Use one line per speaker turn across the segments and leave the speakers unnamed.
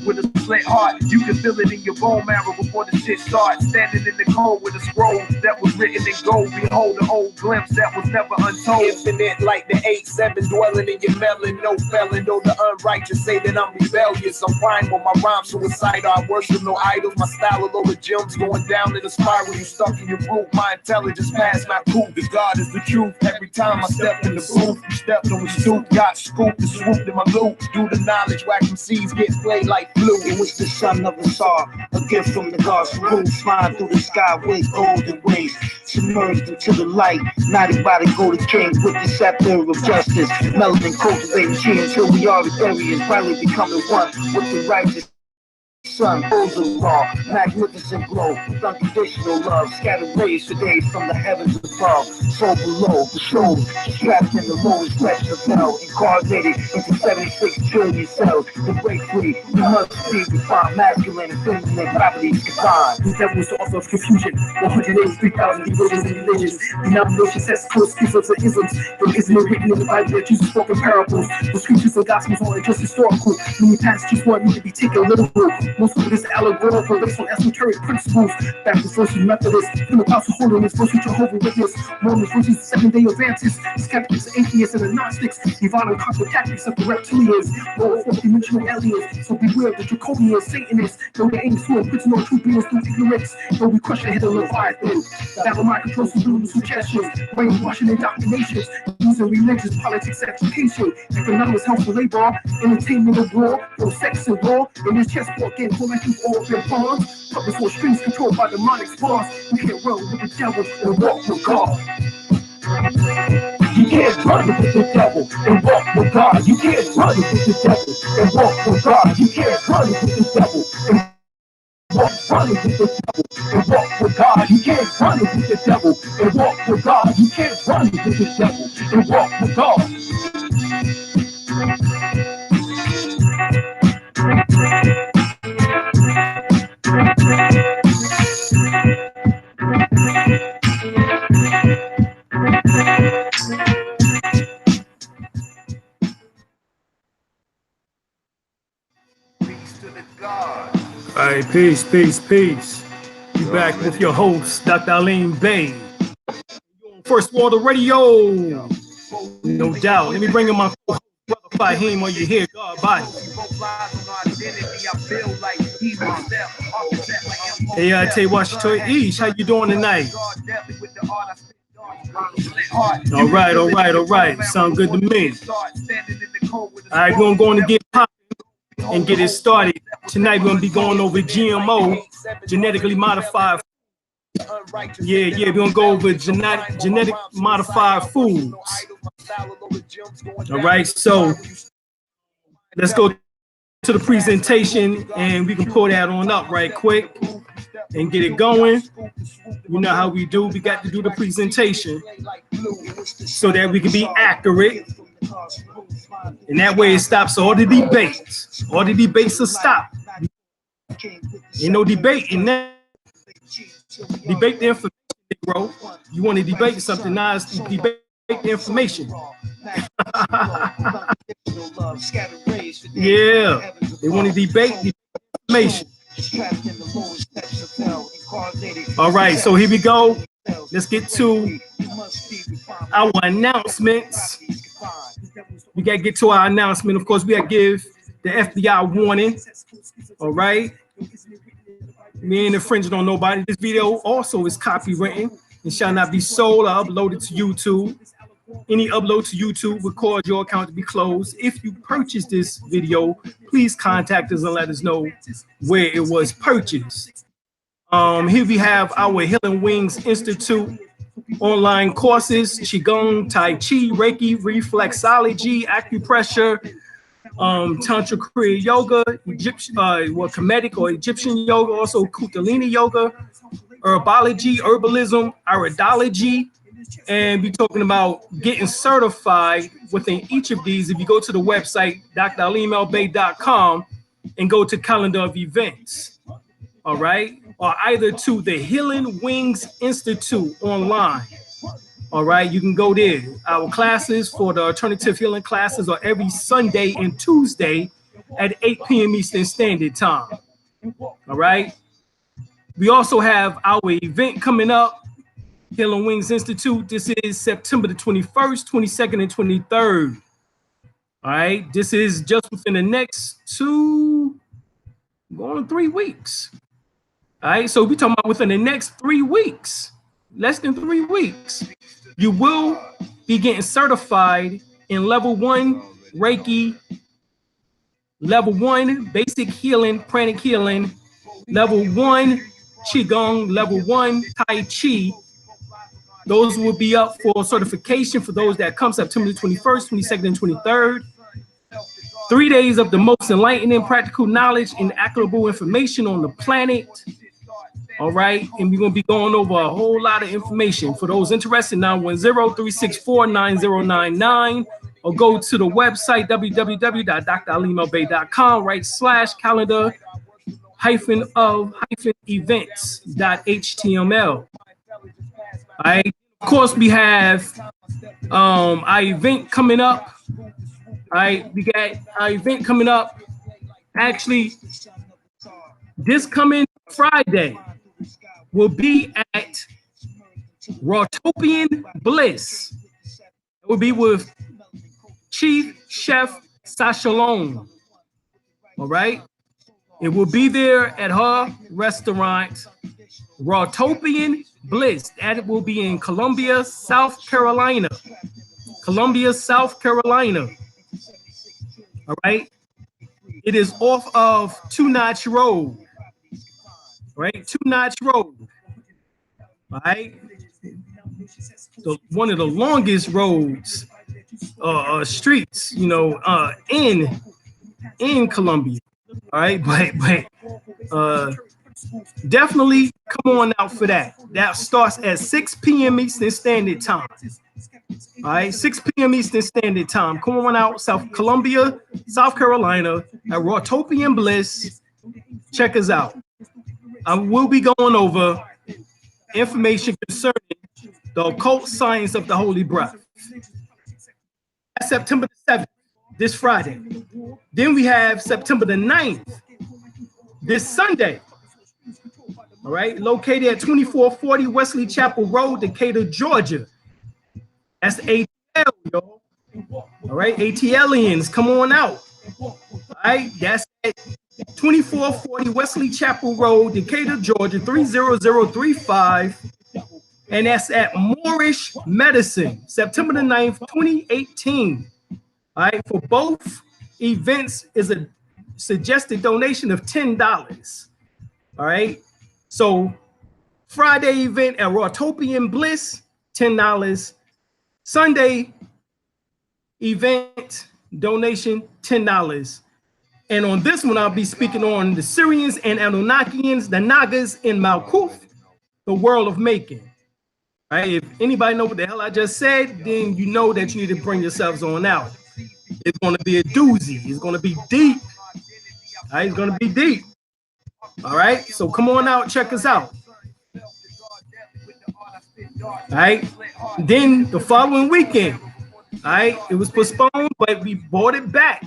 with a split heart. You can feel it in your bone marrow before the shit starts. Standing in the cold with a scroll that was written in gold. Behold an old glimpse that was never untold. Infinite like the 8-7 dwelling in your melon. No felon, though the unrighteous say that I'm rebellious. I'm fine with my rhymes suicidal. I worship no idols. My style of over gems going down in a spiral. You stuck in your root. My intelligence past my cool. The God is the truth. Every time I step in the booth, you stepped on the stoop. Got scooped and swooped in my loop. Due to knowledge, whack them seeds get played like blue.
It was the son of a star, a gift from the gods who moves flying through the sky with golden waves, submerged into the light. Not about to go to king with the scepter of justice, melanin cultivating chi until we are Ethereans, finally becoming one with the righteous. Sun, golden law, magnificent glow, with unconditional love, scattered rays today from the heavens above, soul below, the soul, strapped in the lowest flesh of hell, incarnated into 76 trillion cells. To break free, you must be refined, masculine and feminine properties combined.
The devil's the author of confusion, 183,000 divisions and religions, denominations, sects, codes, schisms, and isms. There isn't a written in the Bible that Jesus spoke in parables. The scriptures and gospels aren't just historical. Many passages want me to be taken literal. Most of it is allegorical based on esoteric principles. Baptist versus Methodist, Pentecostal holiness versus Jehovah's Witness, Mormons versus Seventh-day Adventists, skeptics, atheists, and agnostics, divine and cosmic Catholics of the reptilians, lower fourth-dimensional aliens. So beware of the draconian Satanists. Though they aim to imprison on true beings through ignorance, though we crush the head of Leviathan. Battle mind control subliminal suggestions, brainwashing indoctrinations, using religious politics, education, economics, health and labor, entertainment of war, no sex and war, in this chessboard game, collecting all their pawns, puppets on strings controlled by demonic spawns. You can't run with the devil and walk with God.
You can't run with the devil and walk with God. You can't run with the devil and walk with God. You can't run with the devil and run with the devil and walk with God. You can't run with the devil and walk with God. You can't run with the devil and walk with God.
All right, peace, peace, peace. You back with your host, Dr. Alim El-Bey. First Water Radio. No doubt. Let me bring in my brother Fahim. Are you here? God, bye. Hey, I tell you what, Ish, how you doing tonight? All right. Sound good to me. All right, we're going to get popping and get it started. Tonight we're going to be going over GMO, genetically modified. Yeah, we're going to go over genetic modified foods. All right, so let's go to the presentation and we can pull that on up right quick and get it going. You know how we do. We got to do the presentation so that we can be accurate. And that way it stops all the debates. All the debates will stop. Ain't no debate in that. Debate the information, bro. You want to debate something, now it's debate the information. Yeah, they want to debate the information. All right, so here we go. Let's get to our announcements. We got to get to our announcement. Of course, we got to give the FBI warning. All right. We ain't infringing on nobody. This video also is copywritten and shall not be sold or uploaded to YouTube. Any upload to YouTube will cause your account to be closed. If you purchase this video, please contact us and let us know where it was purchased. Here we have our Healing Wings Institute online courses: Qigong, Tai Chi, Reiki, Reflexology, Acupressure, Tantra Kriya Yoga, Egyptian, Kemetic or Egyptian Yoga, also Kundalini Yoga, Herbology, Herbalism, Iridology, and we're talking about getting certified within each of these. If you go to the website, dralimel-bey.com, and go to calendar of events, all right, or either to the Healing Wings Institute online. All right, you can go there. Our classes for the alternative healing classes are every Sunday and Tuesday at 8 p.m. Eastern Standard Time. All right. We also have our event coming up, Healing Wings Institute. This is September the 21st, 22nd, and 23rd. All right. This is just within the next 3 weeks. All right. So we're talking about within the next 3 weeks, less than 3 weeks, you will be getting certified in level 1 Reiki, level 1 basic healing, pranic healing, level 1 Qigong, level 1 Tai Chi. Those will be up for certification for those that come September 21st, 22nd, and 23rd. 3 days of the most enlightening practical knowledge and actionable information on the planet. All right, and we're going to be going over a whole lot of information. For those interested, 910-364-9099, or go to the website www.dralimelbey.com/calendar-of-events.html. All right, of course, we have our event coming up. All right, we got our event coming up. Actually, this coming Friday will be at Rawtopian Bliss. It will be with Chief Chef Sashalom. All right. It will be there at her restaurant, Rawtopian Bliss. That will be in Columbia, South Carolina. Columbia, South Carolina. All right. It is off of Two Notch Road. Right, Two Notch Road. All right, one of the longest roads, streets, you know, in Columbia. All right, but definitely come on out for that. That starts at 6 p.m. Eastern Standard Time. All right, 6 p.m. Eastern Standard Time. Come on out, South Columbia, South Carolina, at Rawtopian Bliss. Check us out. I will be going over information concerning the occult science of the holy breath. That's September the 7th, this Friday. Then we have September the 9th, this Sunday. All right, located at 2440 Wesley Chapel Road, Decatur, Georgia. That's ATL, yo. All right, ATLians, come on out. All right, that's at 2440 Wesley Chapel Road, Decatur, Georgia, 30035. And that's at Moorish Medicine, September the 9th, 2018. All right, for both events is a suggested donation of $10. All right, so Friday event at Rawtopian Bliss, $10. Sunday event donation, $10. And on this one, I'll be speaking on the Syrians and Anunnakians, the Nagas in Malkuth, the world of making. All right, if anybody know what the hell I just said, then you know that you need to bring yourselves on out. It's going to be a doozy. It's going to be deep. All right, it's going to be deep. All right, so come on out, check us out. All right, then the following weekend, all right, it was postponed, but we brought it back.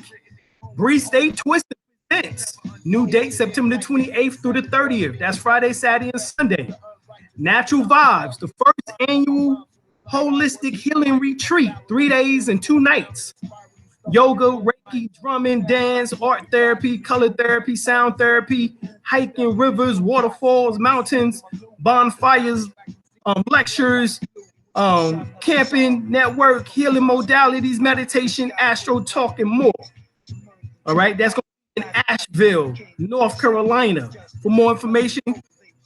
Bree State Twisted presents. New date, September the 28th through the 30th. That's Friday, Saturday, and Sunday. Natural Vibes, the first annual holistic healing retreat, 3 days and 2 nights. Yoga, Reiki, drumming, dance, art therapy, color therapy, sound therapy, hiking, rivers, waterfalls, mountains, bonfires, lectures, camping, network, healing modalities, meditation, astro talk, and more. All right, that's going to be in Asheville, North Carolina. For more information,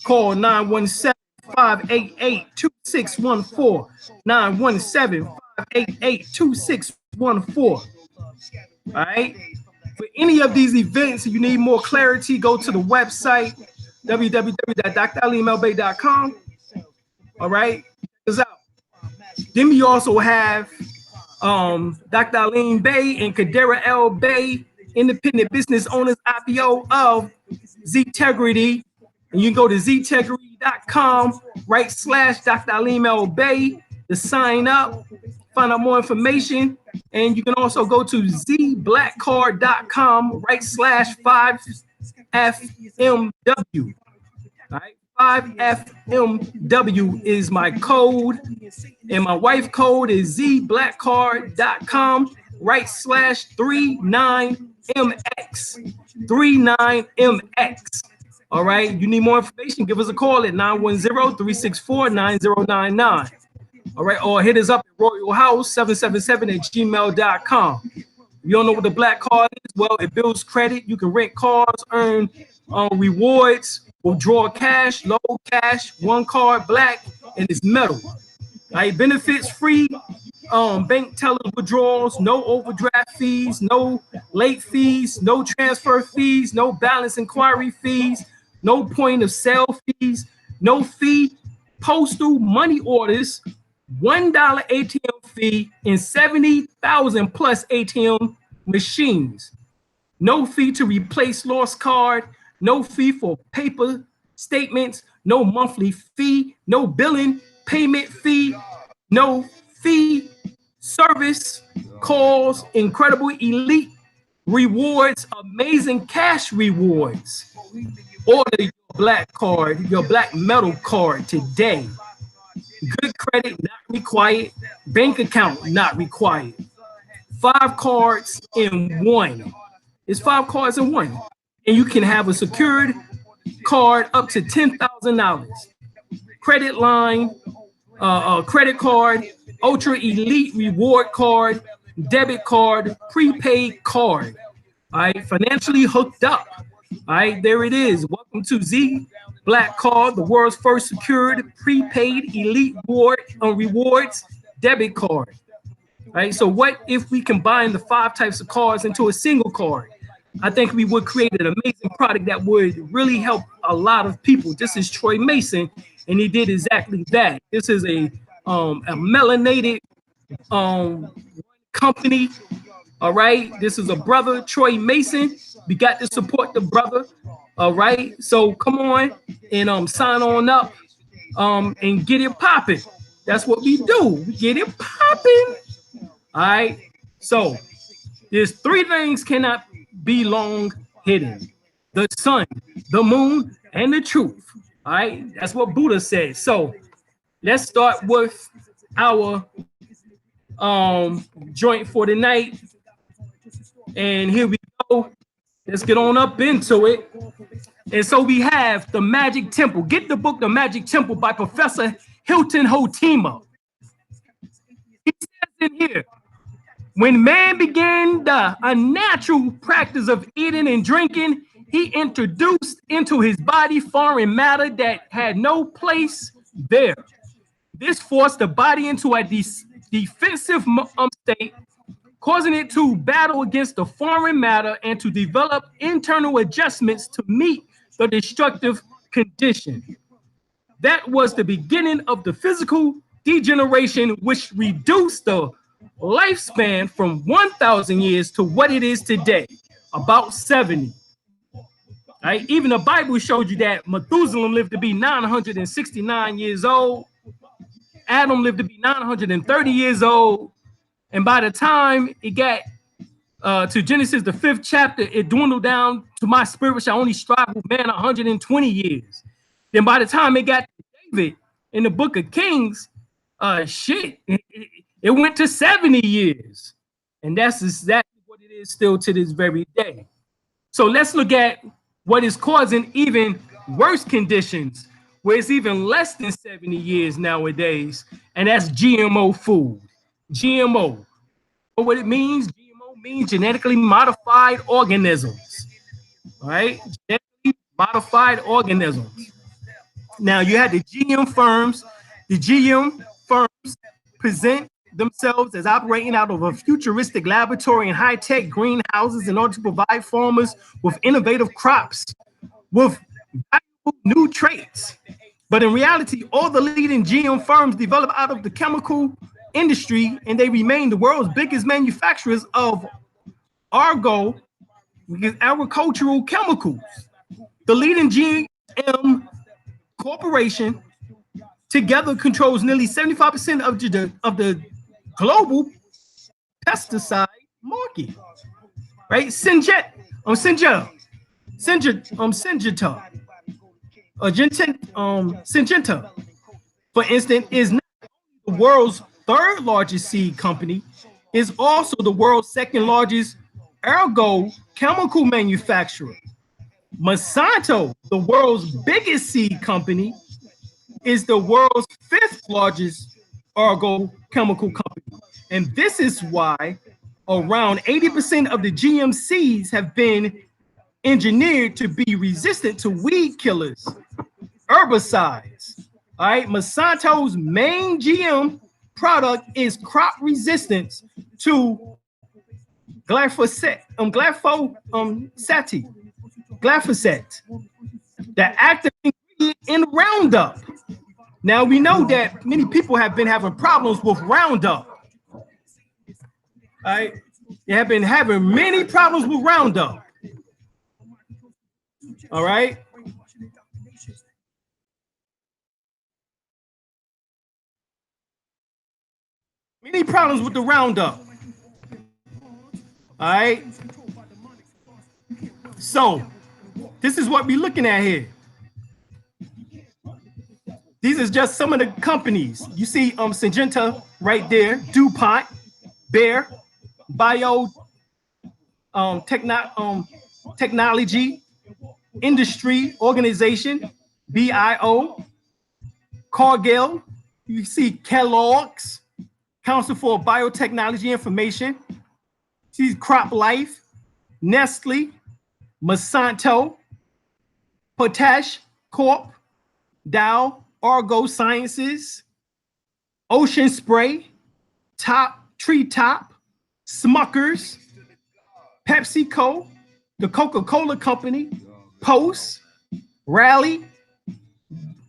call 917-588-2614, 917-588-2614. All right, for any of these events, if you need more clarity, go to the website, www.dralimel-bey.com. All right, check us out. Then we also have Dr. Alim El-Bey and Kadera El-Bey, independent business owners IPO of Degeneration. And you can go to zetegrity.com/Dr. Alim El-Bey to sign up find out more information. And you can also go to zblackcard.com/5FMW. All right, 5FMW is my code, and my wife code is zblackcard.com/39MX. 39MX. All right, you need more information, give us a call at 910-364-9099. All right, or hit us up at royalhouse777@gmail.com. If you don't know what the black card is, well, it builds credit. You can rent cars, earn rewards, withdraw cash, low cash, one card, black, and it's metal. All right, benefits free, bank teller withdrawals, no overdraft fees, no late fees, no transfer fees, no balance inquiry fees, no point of sale fees, no fee, postal money orders, $1 ATM fee, and 70,000 plus ATM machines. No fee to replace lost card, no fee for paper statements, no monthly fee, no billing payment fee, no fee, service calls, incredible elite rewards, amazing cash rewards. Order your black card, your black metal card today. Good credit not required, bank account not required. 5 cards in one. It's 5 cards in one. And you can have a secured card up to $10,000. Credit line, credit card, ultra elite reward card, debit card, prepaid card. All right, financially hooked up. All right, there it is. Welcome to Z Black Card, the world's first secured prepaid elite rewards debit card. All right, so what if we combine the 5 types of cards into a single card? I think we would create an amazing product that would really help a lot of people. This is Troy Mason, and he did exactly that. This is a melanated company. All right, this is a brother, Troy Mason. We got to support the brother. All right, so come on and sign on up and get it popping. That's what we do. We get it popping. All right, so there's 3 things cannot be long hidden: the sun, the moon, and the truth. All right, that's what Buddha said. So let's start with our joint for tonight. And here we go. Let's get on up into it. And so we have The Magic Temple. Get the book The Magic Temple by Professor Hilton Hotima. He says in here, when man began the unnatural practice of eating and drinking, he introduced into his body foreign matter that had no place there. This forced the body into a defensive state, causing it to battle against the foreign matter and to develop internal adjustments to meet the destructive condition. That was the beginning of the physical degeneration, which reduced the lifespan from 1,000 years to what it is today, about 70. Right? Even the Bible showed you that Methuselah lived to be 969 years old. Adam lived to be 930 years old. And by the time it got to Genesis, the 5th chapter, it dwindled down to my spirit, which I only strive with man 120 years. Then by the time it got to David in the book of Kings, it went to 70 years. And that's exactly what it is still to this very day. So let's look at what is causing even worse conditions, where it's even less than 70 years nowadays, and that's GMO food. GMO. What it means? GMO means genetically modified organisms. All right? Genetically modified organisms. Now, you had the GM firms. The GM firms present themselves as operating out of a futuristic laboratory and high-tech greenhouses in order to provide farmers with innovative crops with valuable new traits. But in reality, all the leading GM firms develop out of the chemical industry, and they remain the world's biggest manufacturers of agricultural chemicals. The leading GM corporation together controls nearly 75% of the global pesticide market, right? Syngenta, Syngenta, for instance, is not the world's third largest seed company, is also the world's second largest ergo chemical manufacturer. Monsanto, the world's biggest seed company, is the world's fifth largest ergo chemical company. And this is why around 80% of the GM seeds have been engineered to be resistant to weed killers, herbicides. All right, Monsanto's main GM product is crop resistance to glyphosate, the active ingredient in Roundup. Now we know that many people have been having problems with Roundup. All right, they have been having many problems with Roundup. All right. Many problems with the Roundup. All right. So this is what we're looking at here. These are just some of the companies. You see Syngenta right there, DuPont, Bayer, Bio Technology Industry Organization, BIO, Cargill. You see Kellogg's, Council for Biotechnology Information. See Crop Life, Nestle, Monsanto, Potash Corp, Dow, Argo Sciences, Ocean Spray, Treetop, Smuckers, PepsiCo, the Coca-Cola Company, Post, Rally,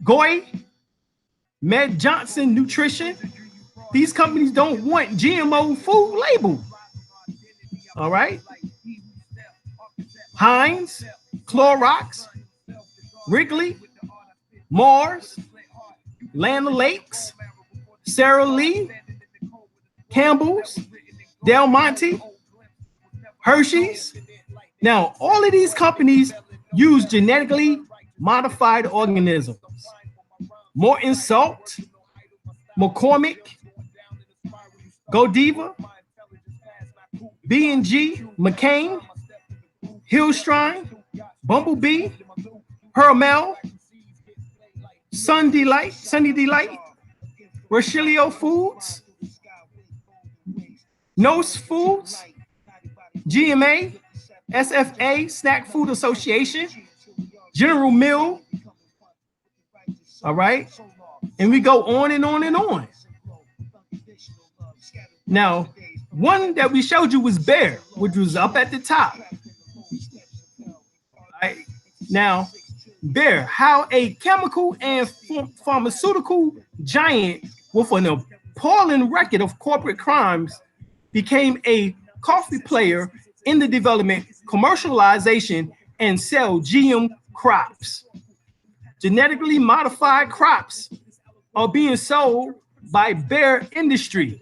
Goy, Med Johnson Nutrition. These companies don't want GMO food label. All right. Heinz, Clorox, Wrigley, Mars, Land O'Lakes, Sara Lee, Campbell's, Del Monte, Hershey's. Now, all of these companies use genetically modified organisms. Morton Salt, McCormick, Godiva, B&G, McCain, Hillstream, Bumblebee, Hermel, Sunny Delight, Rochilio Foods, Nose Foods, GMA, SFA, Snack Food Association, General Mill. All right. And we go on and on and on. Now, one that we showed you was Bayer, which was up at the top. All right. Now, Bayer, how a chemical and pharmaceutical giant with an appalling record of corporate crimes became a coffee player in the development, commercialization, and sell GM crops. Genetically modified crops are being sold by Bayer Industry.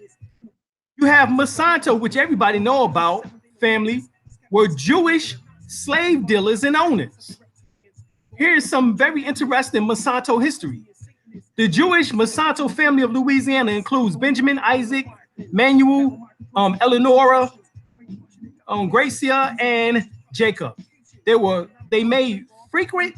You have Monsanto, which everybody know about, family, were Jewish slave dealers and owners. Here's some very interesting Monsanto history. The Jewish Monsanto family of Louisiana includes Benjamin, Isaac, Manuel, Eleonora, Gracia, and Jacob. They made frequent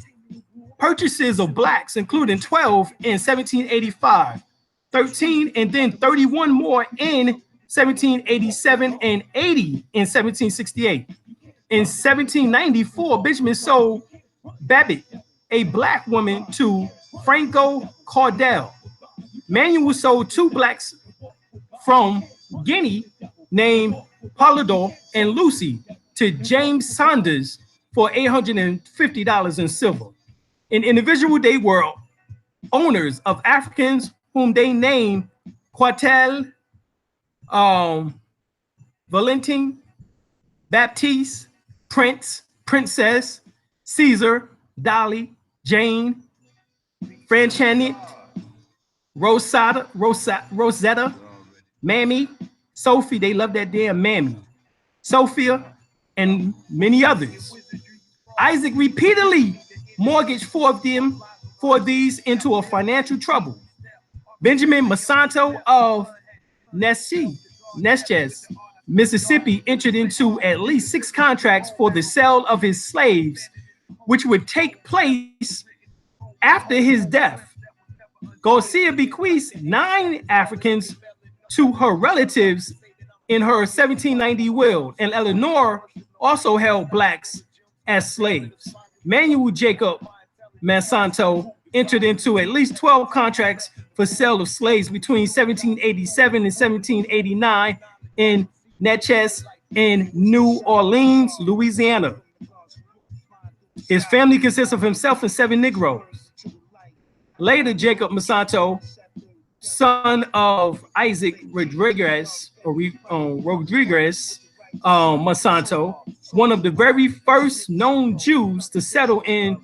purchases of blacks, including 12 in 1785, 13, and then 31 more in 1787 and 80 in 1768. In 1794, Benjamin sold Babbitt, a black woman, to Franco Cardell. Manuel sold 2 blacks from Guinea named Polydor and Lucy to James Saunders for $850 in silver. In individual, they were owners of Africans whom they named Quartel, Valentin, Baptiste, Prince, Princess, Caesar, Dolly, Jane, Franchanet, Rosetta, Mammy, Sophie, they love that damn Mammy, Sophia, and many others. Isaac repeatedly mortgaged four of them for these into a financial trouble. Benjamin Monsanto of Natchez, Mississippi, entered into at least 6 contracts for the sale of his slaves, which would take place after his death. Garcia bequeathed 9 Africans to her relatives in her 1790 will, and Eleanor also held blacks as slaves. Manuel Jacob Monsanto entered into at least 12 contracts for sale of slaves between 1787 and 1789 in Natchez in New Orleans, Louisiana. His family consists of himself and 7 Negroes. Later, Jacob Monsanto, son of Isaac Rodriguez, Monsanto, one of the very first known Jews to settle in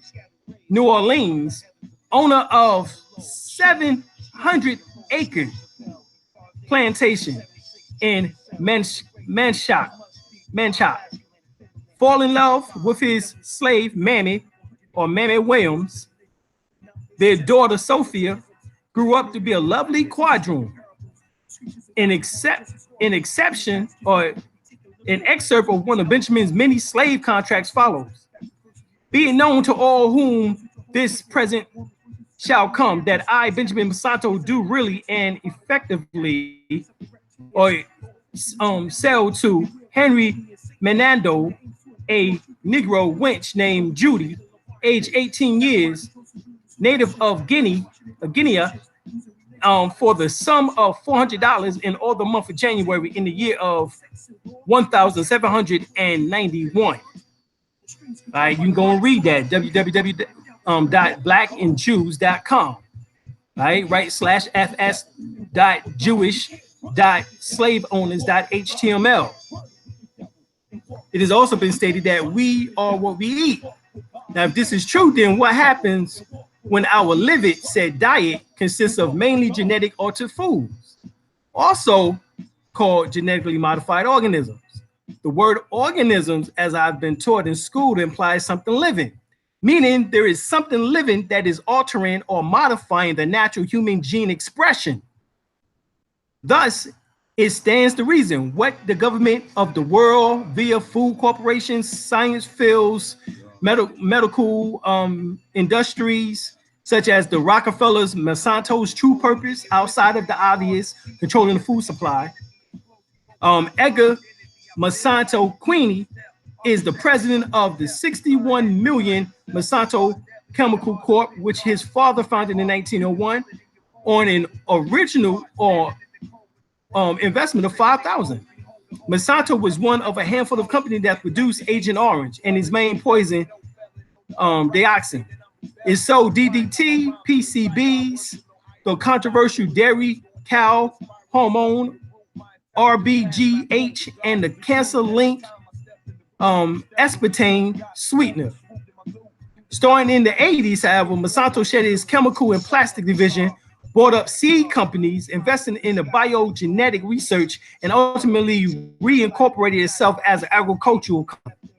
New Orleans, owner of 700-acre plantation in Manchac, fall in love with his slave Mammy Williams. Their daughter Sophia grew up to be a lovely quadroon. An excerpt of one of Benjamin's many slave contracts follows. Be it known to all whom this present shall come, that I, Benjamin Monsanto, do really and effectively sell to Henry Menando a Negro wench named Judy, age 18 years, native of Guinea, for the sum of $400 in all the month of January in the year of 1791. All right, you can go and read that, www.blackandjews.com, right /fs.jewish.slaveowners.html. It has also been stated that we are what we eat. Now, if this is true, then what happens when our livid said diet consists of mainly genetic altered foods, also called genetically modified organisms? The word organisms, as I've been taught in school, implies something living, meaning there is something living that is altering or modifying the natural human gene expression. Thus, it stands to reason what the government of the world, via food corporations, science fields, medical industries, such as the Rockefellers, Monsanto's true purpose outside of the obvious, controlling the food supply. Edgar Monsanto Queenie is the president of the 61 million Monsanto Chemical Corp, which his father founded in 1901 on an original investment of $5,000. Monsanto was one of a handful of companies that produced Agent Orange and his main poison, dioxin. It sold DDT, PCBs, the controversial dairy cow hormone, RBGH, and the cancer link aspartame sweetener. Starting in the 80s, however, Monsanto shed his chemical and plastic division, bought up seed companies, investing in the biogenetic research, and ultimately reincorporated itself as an agricultural company.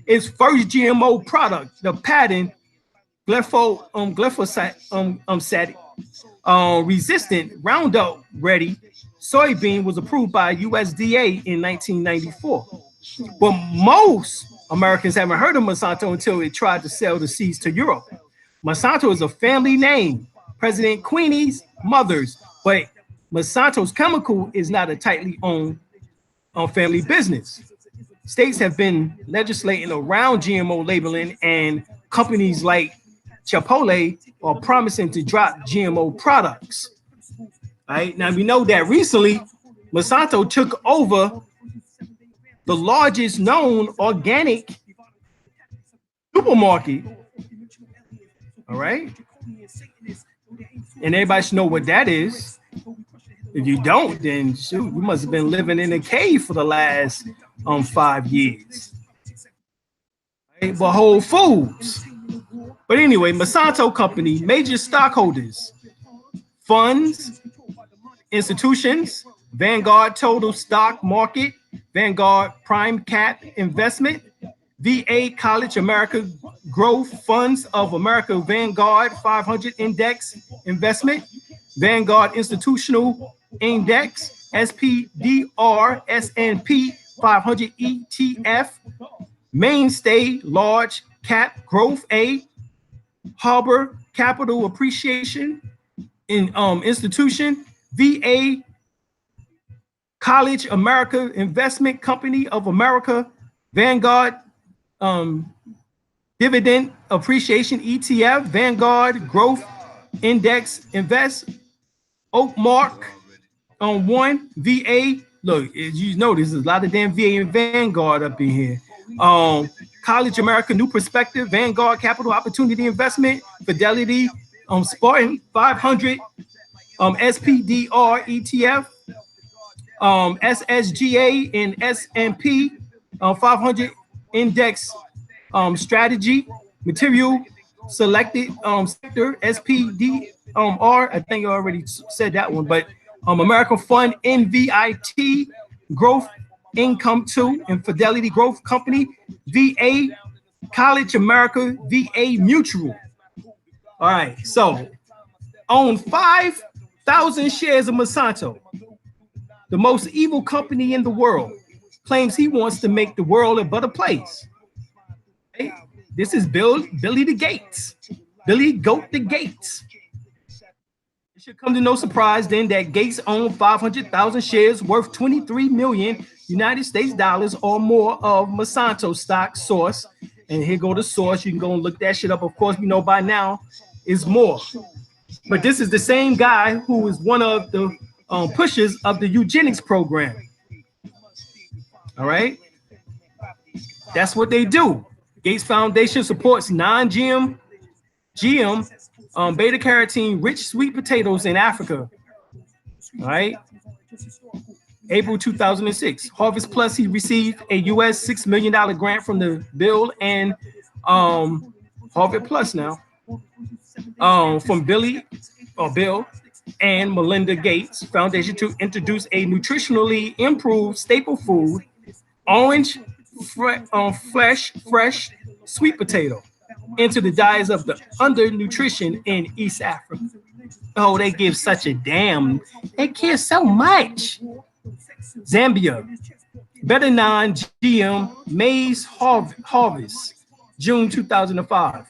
Its first GMO product, the patent glyphosate resistant Roundup Ready soybean, was approved by USDA in 1994. But most Americans haven't heard of Monsanto until it tried to sell the seeds to Europe. Monsanto is a family name, President Queenie's mother's, but Monsanto's chemical is not a tightly owned family business. States have been legislating around GMO labeling, and companies like Chipotle are promising to drop GMO products. All right, now we know that recently Monsanto took over the largest known organic supermarket. All right, and everybody should know what that is. If you don't, then shoot, you must have been living in a cave for the last 5 years. Right? But Whole Foods. But anyway, Monsanto Company, major stockholders, funds, institutions, Vanguard Total Stock Market, Vanguard Prime Cap Investment, VA College America Growth Funds of America Vanguard 500 Index Investment, Vanguard Institutional Index, SPDR S&P 500 ETF, Mainstay Large Cap Growth A, Harbor Capital Appreciation in Institution, VA College America Investment Company of America, Vanguard Dividend Appreciation ETF, Vanguard Growth Index Invest, Oakmark on one, VA. Look, as you notice, there's a lot of damn VA and Vanguard up in here. College America New Perspective, Vanguard Capital Opportunity Investment, Fidelity, Spartan 500, SPDR ETF, SSGA and S&P 500 Index Strategy, Material Selected Sector, SPDR. I think I already said that one, but American Fund, NVIT, Growth Income 2, and Fidelity Growth Company, VA College America, VA Mutual. All right, so own 5,000 shares of Monsanto, the most evil company in the world, claims he wants to make the world a better place. Hey, this is Billy the Gates, Billy Goat the Gates. It should come to no surprise then that Gates owned 500,000 shares worth 23 million United States dollars or more of Monsanto stock source. And here go the source. You can go and look that shit up. Of course, we know by now is more. But this is the same guy who is one of the pushers of the eugenics program. All right. That's what they do. Gates Foundation supports non-GM, beta carotene rich sweet potatoes in Africa. All right. April 2006. Harvest Plus, he received a US $6 million grant from the Bill and Harvest Plus now. From Bill and Melinda Gates Foundation to introduce a nutritionally improved staple food, orange fresh sweet potato, into the diets of the undernutrition in East Africa. Oh, they give such a damn. They care so much. Zambia, better non-GM maize harvest, June 2005.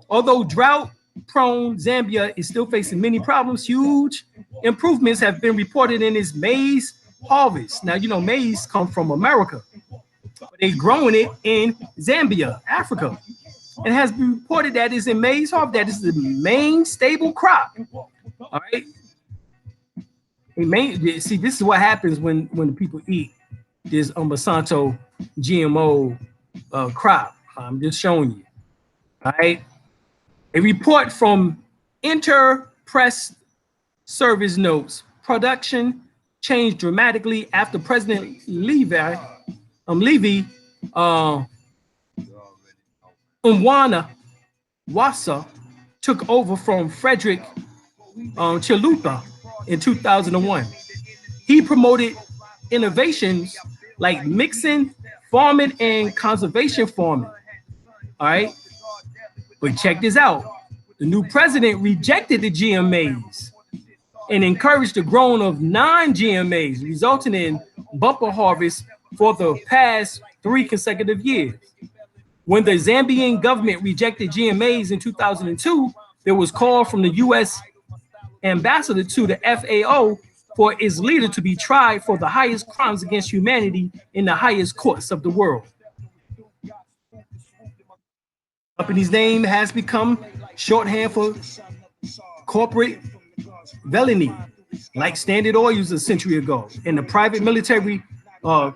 Although drought-prone Zambia is still facing many problems, huge improvements have been reported in its maize harvest. Now, you know, maize comes from America, but they're growing it in Zambia, Africa. It has been reported that it's in maize harvest, that is the main stable crop. All right. See, this is what happens when the people eat this Monsanto GMO crop. I'm just showing you. All right. A report from Interpress Service notes production changed dramatically after President Levy Wassa took over from Frederick Chiluba in 2001. He promoted innovations like mixing farming and conservation farming. All right. But check this out. The new president rejected the GMAs and encouraged the growing of non-GMAs, resulting in bumper harvests for the past 3 consecutive years. When the Zambian government rejected GMAs in 2002, there was call from the U.S. ambassador to the FAO for its leader to be tried for the highest crimes against humanity in the highest courts of the world. The company's name has become shorthand for corporate villainy, like Standard Oil used a century ago, and the private military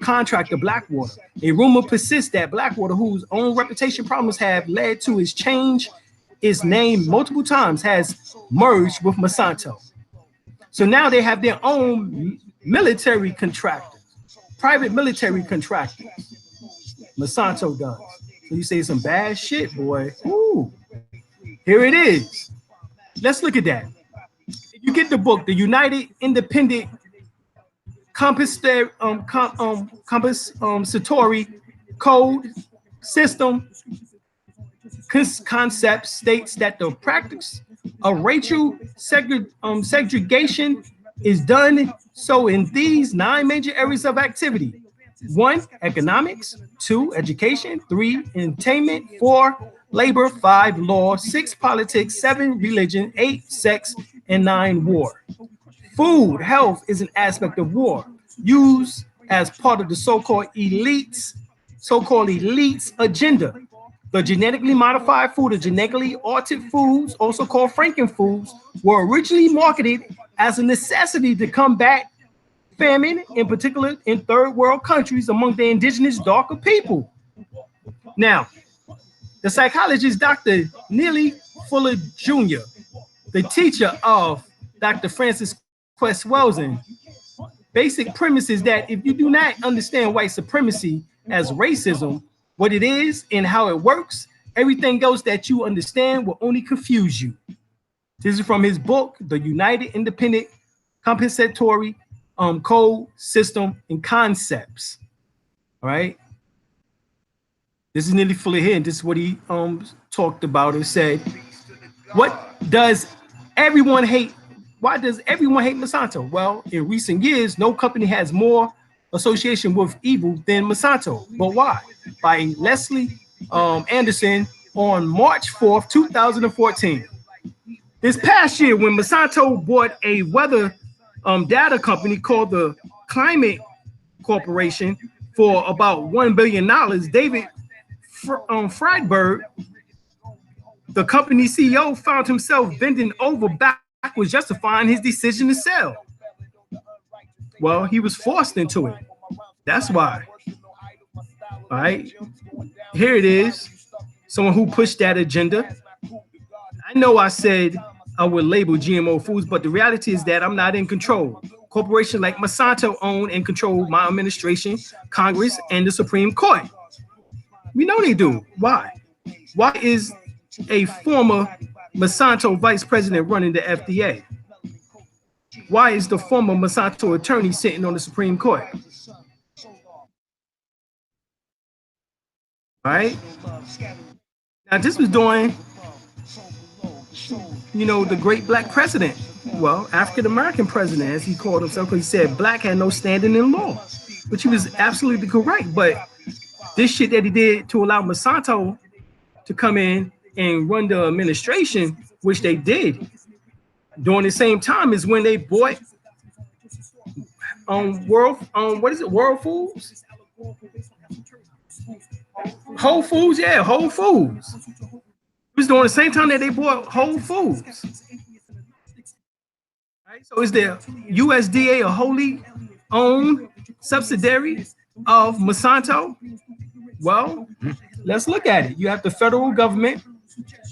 contractor Blackwater. A rumor persists that Blackwater, whose own reputation problems have led to his change its name multiple times, has merged with Monsanto. So now they have their own military contractors, private military contractors. Monsanto does. So you say some bad shit, boy. Ooh, here it is. Let's look at that. You get the book, The United Independent compensatory code system concept states that the practice of racial segregation is done so in these 9 major areas of activity: 1, economics; 2, education; 3, entertainment; 4, labor; 5, law; 6, politics; 7, religion; 8, sex; and 9, war. Food health is an aspect of war, used as part of the so-called elites agenda. The genetically modified food or genetically altered foods, also called frankenfoods, were originally marketed as a necessity to combat famine, in particular in third world countries among the indigenous darker people. Now, the psychologist Dr. Neely Fuller Jr., the teacher of Dr. Francis Quest Welson, basic premise is that if you do not understand white supremacy as racism, what it is and how it works, everything else that you understand will only confuse you. This is from his book, The United Independent Compensatory Code System and Concepts. All right. This is Neely Fuller here, and this is what he talked about and said. What does everyone hate? Why does everyone hate Monsanto? Well, in recent years, no company has more association with evil than Monsanto. But why? By Leslie Anderson on March 4th, 2014. This past year, when Monsanto bought a weather data company called the Climate Corporation for about $1 billion, David Friedberg, the company CEO, found himself bending over backwards justifying his decision to sell. Well, he was forced into it. That's why. All right. Here it is. Someone who pushed that agenda. I know I said I would label GMO foods, but the reality is that I'm not in control. Corporations like Monsanto own and control my administration, Congress, and the Supreme Court. We know they do. Why? Why is a former Monsanto vice president running the FDA? Why is the former Monsanto attorney sitting on the Supreme Court? All right. Now, this was during, the great black president. Well, African-American president, as he called himself, because he said black had no standing in law, which he was absolutely correct. But this shit that he did to allow Monsanto to come in and run the administration, which they did during the same time, is when they bought World Foods? Whole Foods, yeah, Whole Foods. It was during the same time that they bought Whole Foods. Right? So is the USDA a wholly owned subsidiary of Monsanto? Well, let's look at it. You have the federal government,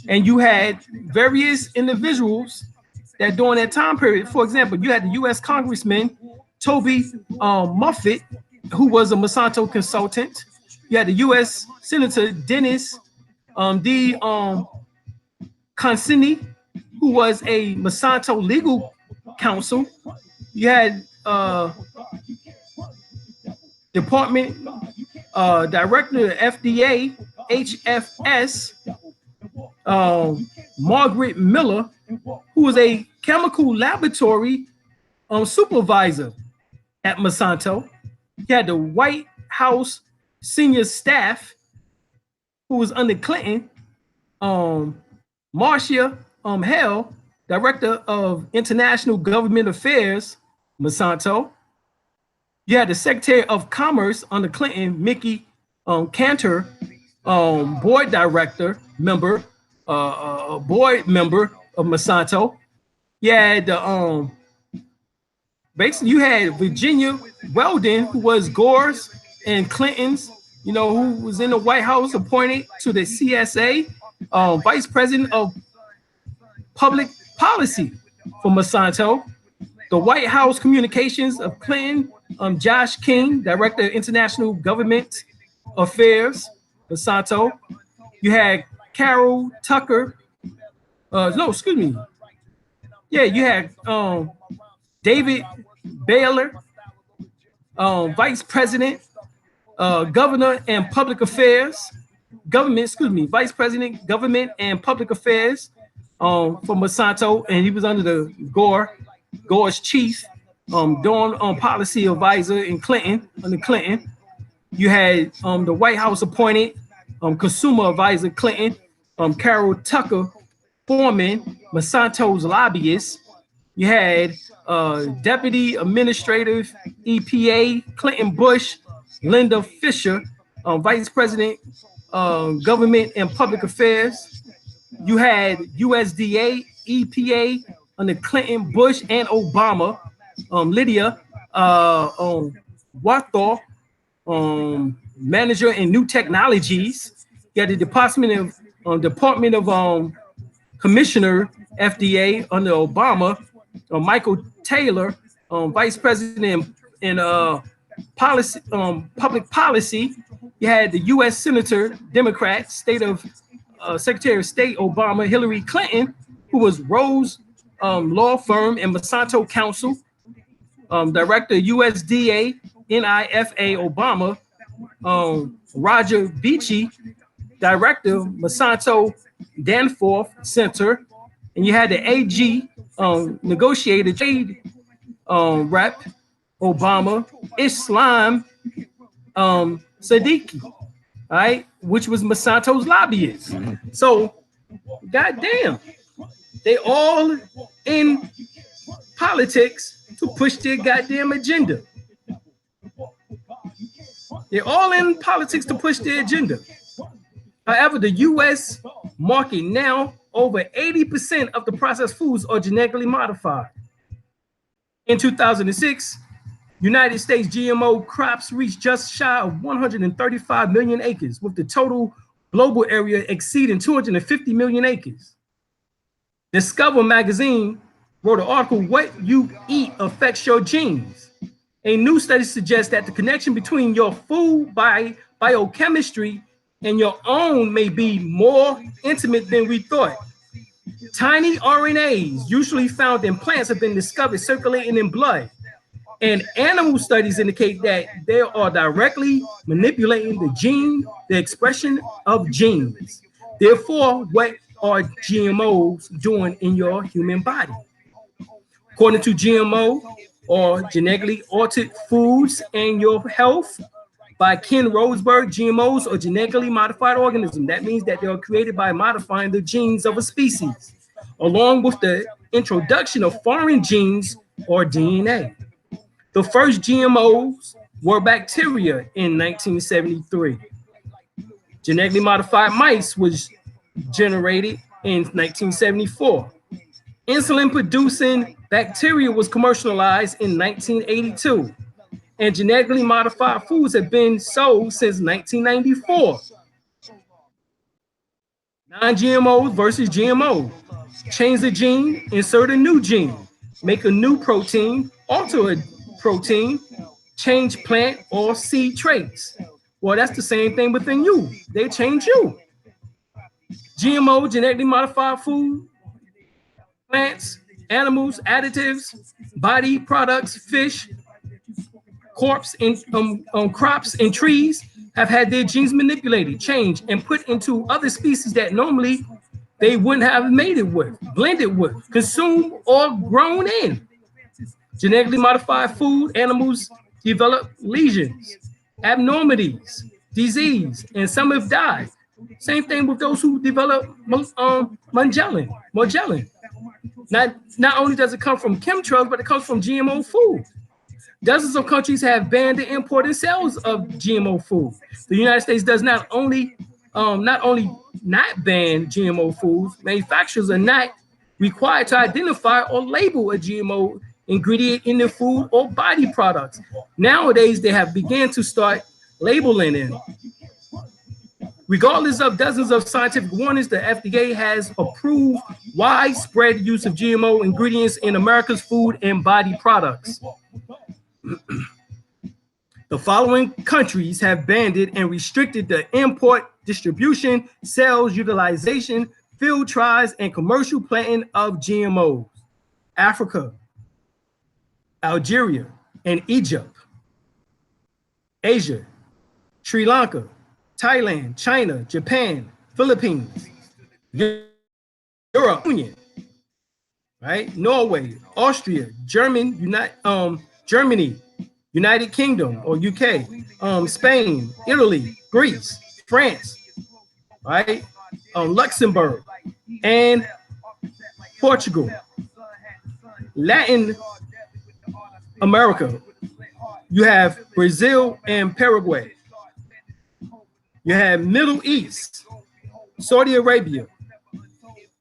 and you had various individuals that during that time period, for example, you had the U.S. Congressman Toby Muffet, who was a Monsanto consultant. You had the U.S. Senator Dennis D. Consini, who was a Monsanto legal counsel. You had Department Director of FDA, HFS, Margaret Miller, who was a chemical laboratory supervisor at Monsanto. You had the White House senior staff, who was under Clinton, Marcia Hale, Director of International Government Affairs, Monsanto. You had the Secretary of Commerce under Clinton, Mickey Cantor, board member of Monsanto. You had basically you had Virginia Weldon, who was Gore's and Clinton's, who was in the White House, appointed to the CSA, Vice President of Public Policy for Monsanto. The White House Communications of Clinton, Josh King, Director of International Government Affairs, Monsanto. You had Carol Tucker. You had David Baylor, Vice President, Governor and Public Affairs, Vice President, Government and Public Affairs for Monsanto, and he was under the Gore's chief, doing policy advisor in Clinton, under Clinton. You had the White House appointed consumer advisor Clinton, Carol Tucker Foreman, Monsanto's lobbyist. You had Deputy Administrative EPA Clinton Bush, Linda Fisher, Vice President, Government and Public Affairs. You had USDA, EPA under Clinton, Bush, and Obama. Lydia Warthaw, Manager in New Technologies. You had the Department of Commissioner, FDA under Obama. Michael Taylor, Vice President in policy, public policy. You had the U.S. Senator, Democrat, Secretary of State Obama, Hillary Clinton, who was Rose Law Firm and Monsanto Counsel, Director USDA, NIFA Obama, Roger Beachy, Director Monsanto Danforth Center, and you had the AG negotiator trade rep Obama, Islam Siddiqui, all right, which was Monsanto's lobbyist. So, goddamn, they all in politics to push their goddamn agenda. They're all in politics to push their agenda. However, the U.S. market now, over 80% of the processed foods are genetically modified. In 2006, United States GMO crops reached just shy of 135 million acres, with the total global area exceeding 250 million acres. Discover magazine wrote an article, "What You Eat Affects Your Genes." A new study suggests that the connection between your food biochemistry and your own may be more intimate than we thought. Tiny RNAs, usually found in plants, have been discovered circulating in blood. And animal studies indicate that they are directly manipulating the expression of genes. Therefore, what are GMOs doing in your human body? According to GMO, or genetically altered foods and your health, by Ken Rosberg, GMOs are genetically modified organisms. That means that they are created by modifying the genes of a species, along with the introduction of foreign genes or DNA. The first GMOs were bacteria in 1973. Genetically modified mice was generated in 1974. Insulin-producing bacteria was commercialized in 1982. And genetically modified foods have been sold since 1994. Non-GMOs versus GMO. Change the gene, insert a new gene, make a new protein, alter a protein, change plant or seed traits. Well, that's the same thing within you. They change you. GMO, genetically modified food, plants, animals, additives, body products, fish, crops and trees have had their genes manipulated, changed, and put into other species that normally they wouldn't have made it with, blended with, consumed, or grown in. Genetically modified food, animals develop lesions, abnormalities, disease, and some have died. Same thing with those who develop Morgellon. Not only does it come from chemtrails, but it comes from GMO food. Dozens of countries have banned the import and sales of GMO food. The United States does not only not ban GMO foods, manufacturers are not required to identify or label a GMO ingredient in their food or body products. Nowadays, they have begun to start labeling it. Regardless of dozens of scientific warnings, the FDA has approved widespread use of GMO ingredients in America's food and body products. The following countries have banned it and restricted the import, distribution, sales, utilization, field trials, and commercial planting of GMOs: Africa, Algeria, and Egypt. Asia, Sri Lanka, Thailand, China, Japan, Philippines, Europe Union, right? Norway, Austria, Germany, United Kingdom or UK, Spain, Italy, Greece, France, right? Luxembourg, and Portugal. Latin America, you have Brazil and Paraguay. You have Middle East, Saudi Arabia,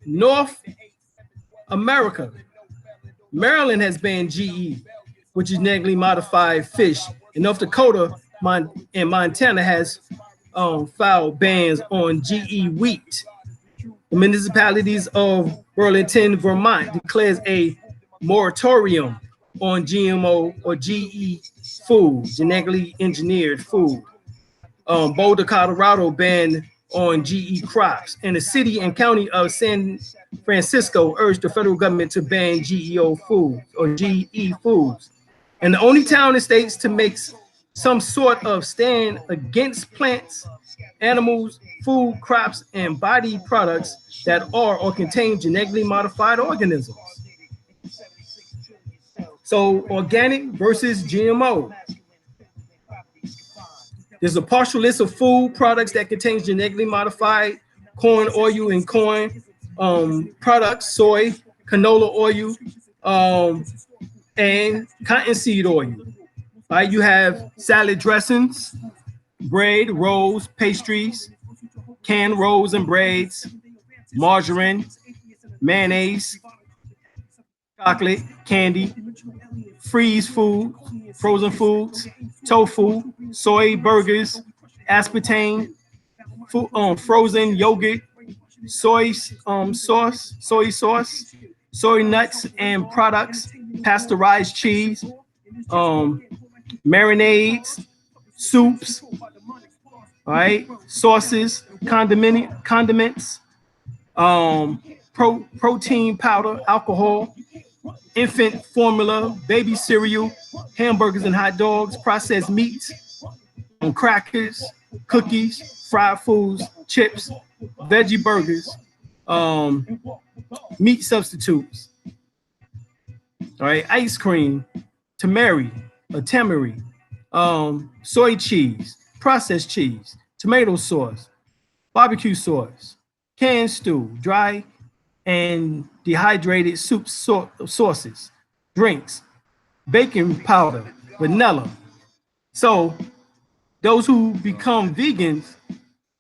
North America. Maryland has banned GE, which is genetically modified fish. And North Dakota and Montana has filed bans on GE wheat. The municipalities of Burlington, Vermont declares a moratorium on GMO or GE food, genetically engineered food. Boulder, Colorado banned on GE crops, and the city and county of San Francisco urged the federal government to ban GEO food or GE foods. And the only town in states to make some sort of stand against plants, animals, food, crops, and body products that are or contain genetically modified organisms. So organic versus GMO. There's a partial list of food products that contains genetically modified corn oil and corn products, soy, canola oil, and cottonseed oil. All right, you have salad dressings, bread, rolls, pastries, canned rolls and breads, margarine, mayonnaise, chocolate, candy, freeze food, frozen foods, tofu, soy burgers, aspartame, frozen yogurt, soy sauce, soy nuts and products, pasteurized cheese, marinades, soups, all right, sauces, condiments, protein powder, alcohol, infant formula, baby cereal, hamburgers and hot dogs, processed meats, crackers, cookies, fried foods, chips, veggie burgers, meat substitutes, all right, ice cream, tamari, soy cheese, processed cheese, tomato sauce, barbecue sauce, canned stew, dry and dehydrated soup sauces, drinks, baking powder, vanilla. So those who become vegans,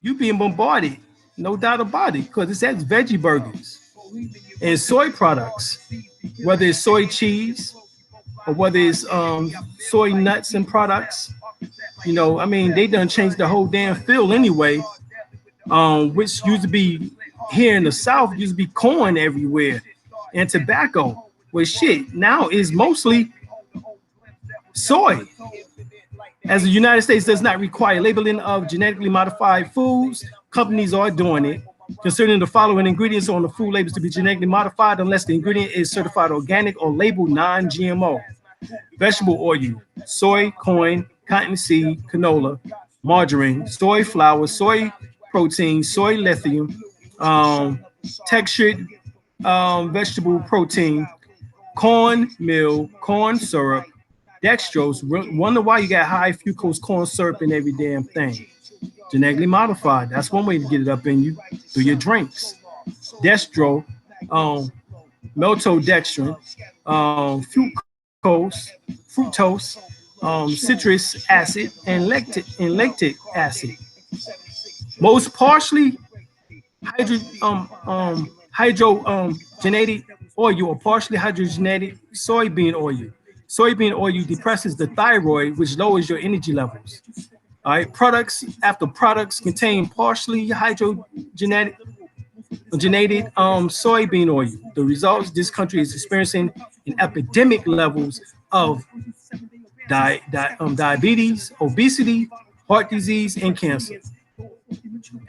you being bombarded, no doubt about it, because it says veggie burgers and soy products, whether it's soy cheese or whether it's soy nuts and products. You know, I mean, they done changed the whole damn field anyway, which used to be here in the South, used to be corn everywhere and tobacco. Well, shit, now is mostly soy. As the United States does not require labeling of genetically modified foods, companies are doing it, considering the following ingredients on the food labels to be genetically modified unless the ingredient is certified organic or labeled non-GMO. Vegetable oil, soy, corn, cottonseed, canola, margarine, soy flour, soy protein, soy lithium, textured vegetable protein, corn meal, corn syrup, dextrose. Wonder why you got high fructose corn syrup in every damn thing. Genetically modified. That's one way to get it up in you through your drinks. Dextro, maltodextrin, fructose, citrus acid, and lactic acid. Most partially hydrogenated oil or partially hydrogenated soybean oil. Soybean oil depresses the thyroid, which lowers your energy levels. All right, products contain partially hydrogenated soybean oil. The results, this country is experiencing an epidemic levels of diabetes, obesity, heart disease, and cancer.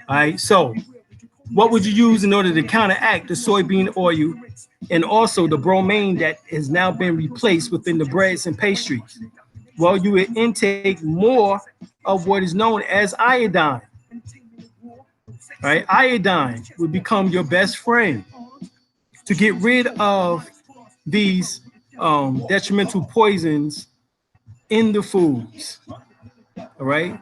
All right, so what would you use in order to counteract the soybean oil and also the bromine that has now been replaced within the breads and pastries? well, you would intake more of what is known as iodine. Right? Iodine would become your best friend to get rid of these detrimental poisons in the foods. All right?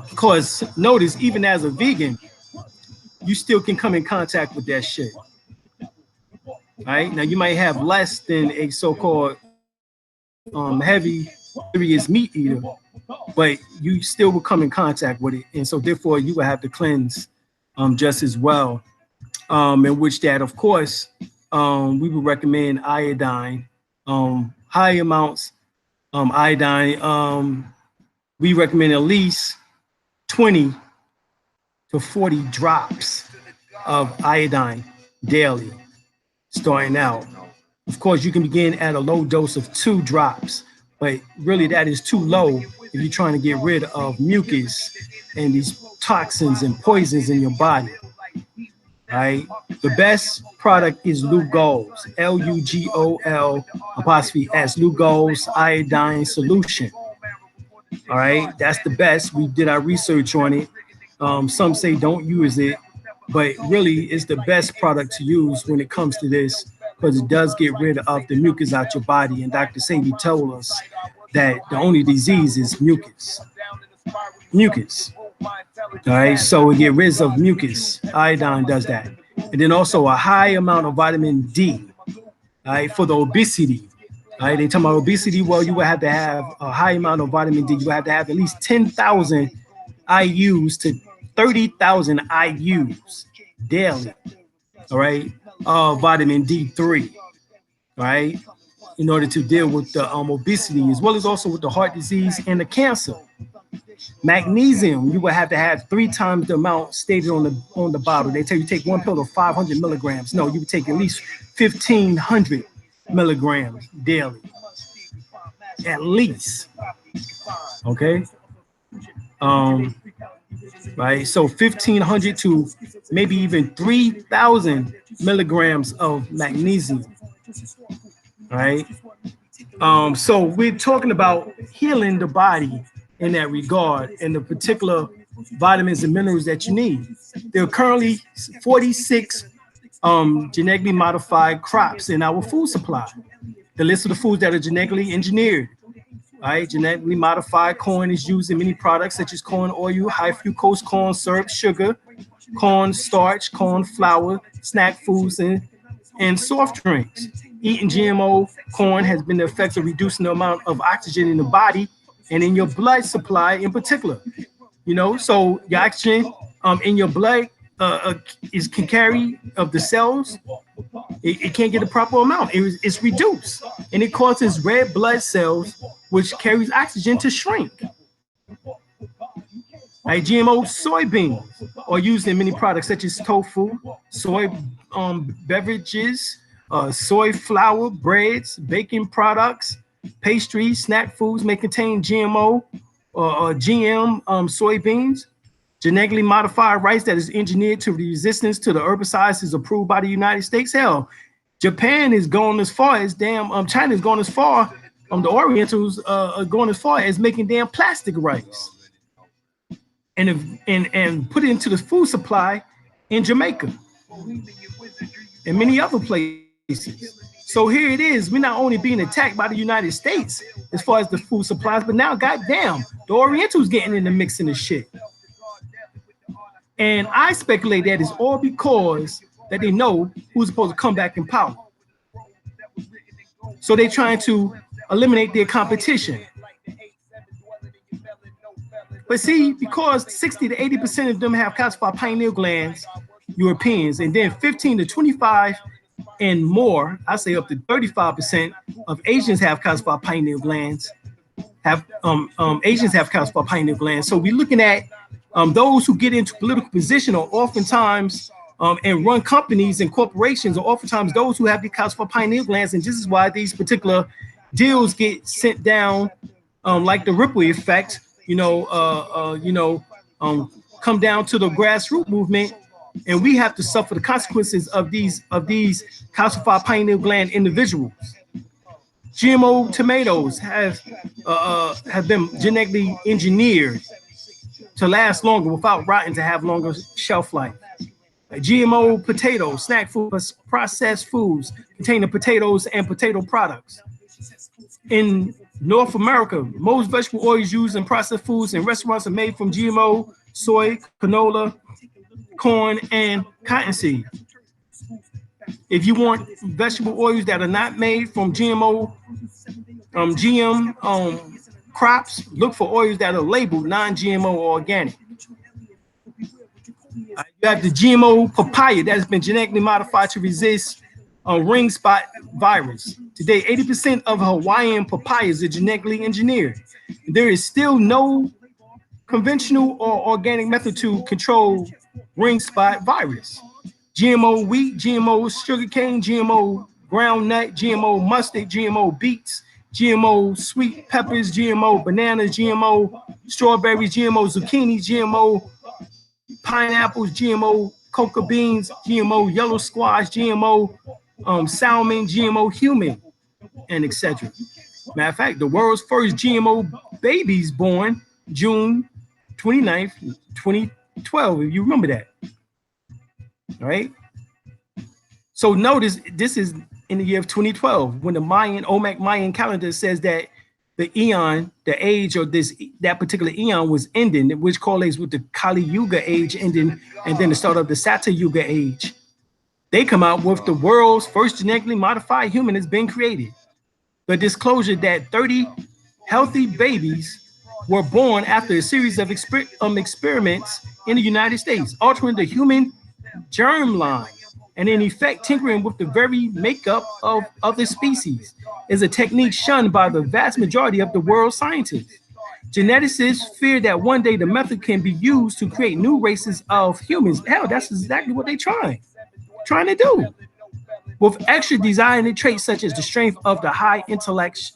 Because notice, even as a vegan, you still can come in contact with that shit. Right? Now, you might have less than a so-called heavy, serious meat eater, but you still will come in contact with it. And so therefore you will have to cleanse just as well. In which that, of course, we would recommend iodine, high amounts iodine. We recommend at least 20 to 40 drops of iodine daily, starting out. Of course, you can begin at a low dose of 2 drops, but really that is too low if you're trying to get rid of mucus and these toxins and poisons in your body. Right? The best product is Lugol's, Lugol''S, Lugol's iodine solution. All right, that's the best. We did our research on it. Some say don't use it, but really it's the best product to use when it comes to this, because it does get rid of the mucus out your body. And Dr. Sabi told us that the only disease is mucus. All right, so we get rid of mucus. Iodine does that. And then also a high amount of vitamin D, all right, for the obesity. All right, they talk about obesity. Well, you would have to have a high amount of vitamin D. You would have to have at least 10,000 IUs to 30,000 IUs daily. All right, vitamin D3. All right, in order to deal with the obesity, as well as also with the heart disease and the cancer. Magnesium, you would have to have 3 times the amount stated on the bottle. They tell you take 1 pill of 500 milligrams. No, you would take at least 1,500 milligrams daily, at least. Okay. Right. So 1,500 to maybe even 3,000 milligrams of magnesium. Right. So we're talking about healing the body in that regard, and the particular vitamins and minerals that you need. There are currently 46 genetically modified crops in our food supply. The list of the foods that are genetically engineered. All right, genetically modified corn is used in many products such as corn oil, high fructose corn syrup, sugar, corn starch, corn flour, snack foods, and soft drinks. Eating GMO corn has been the effect of reducing the amount of oxygen in the body and in your blood supply in particular. You know, so your oxygen in your blood can carry of the cells. It can't get the proper amount. It's reduced, and it causes red blood cells, which carries oxygen, to shrink. Right, GMO soybeans are used in many products such as tofu, soy beverages, soy flour, breads, baking products, pastries, snack foods may contain GMO or GM soybeans. Genetically modified rice that is engineered to resistance to the herbicides is approved by the United States. Hell, Japan is going as far as China is going as far. The Orientals are going as far as making damn plastic rice and put it into the food supply in Jamaica and many other places. So here it is. We're not only being attacked by the United States as far as the food supplies, but now, goddamn, the Orientals getting in the mix in the shit. And I speculate that it's all because that they know who's supposed to come back in power. So they're trying to eliminate their competition. But see, because 60 to 80% of them have calcified pineal glands, Europeans, and then 15 to 25 and more, I say up to 35% of Asians have calcified pineal glands. Asians have calcified pineal glands. So we're looking at those who get into political position are oftentimes and run companies and corporations are oftentimes those who have the calcified pineal glands, and this is why these particular deals get sent down like the Ripple effect. Come down to the grassroots movement, and we have to suffer the consequences of these calcified pineal gland individuals. GMO tomatoes have been genetically engineered to last longer without rotting, to have longer shelf life. GMO potatoes, snack foods, processed foods containing potatoes and potato products. In North America, most vegetable oils used in processed foods and restaurants are made from GMO, soy, canola, corn, and cottonseed. If you want vegetable oils that are not made from GMO, crops, look for oils that are labeled non-GMO or organic. You have the GMO papaya that has been genetically modified to resist ring spot virus. Today, 80% of Hawaiian papayas are genetically engineered. There is still no conventional or organic method to control ring spot virus. GMO wheat, GMO sugarcane, GMO groundnut, GMO mustard, GMO beets, GMO sweet peppers, GMO bananas, GMO strawberries, GMO zucchini, GMO pineapples, GMO coca beans, GMO yellow squash, GMO salmon, GMO human, and etc. Matter of fact, the world's first GMO babies born June 29th, 2012, if you remember that. All right. So notice this is in the year of 2012 when the Olmec Mayan calendar says that the eon, the age of that particular eon was ending, which correlates with the Kali Yuga age ending, and then the start of the Satya Yuga age. They come out with the world's first genetically modified human has been created. The disclosure that 30 healthy babies were born after a series of experiments in the United States, altering the human germline and in effect tinkering with the very makeup of other species, is a technique shunned by the vast majority of the world's scientists. Geneticists fear that one day the method can be used to create new races of humans. Hell, that's exactly what they're trying to do. With extra designing traits such as the strength of the high intellect,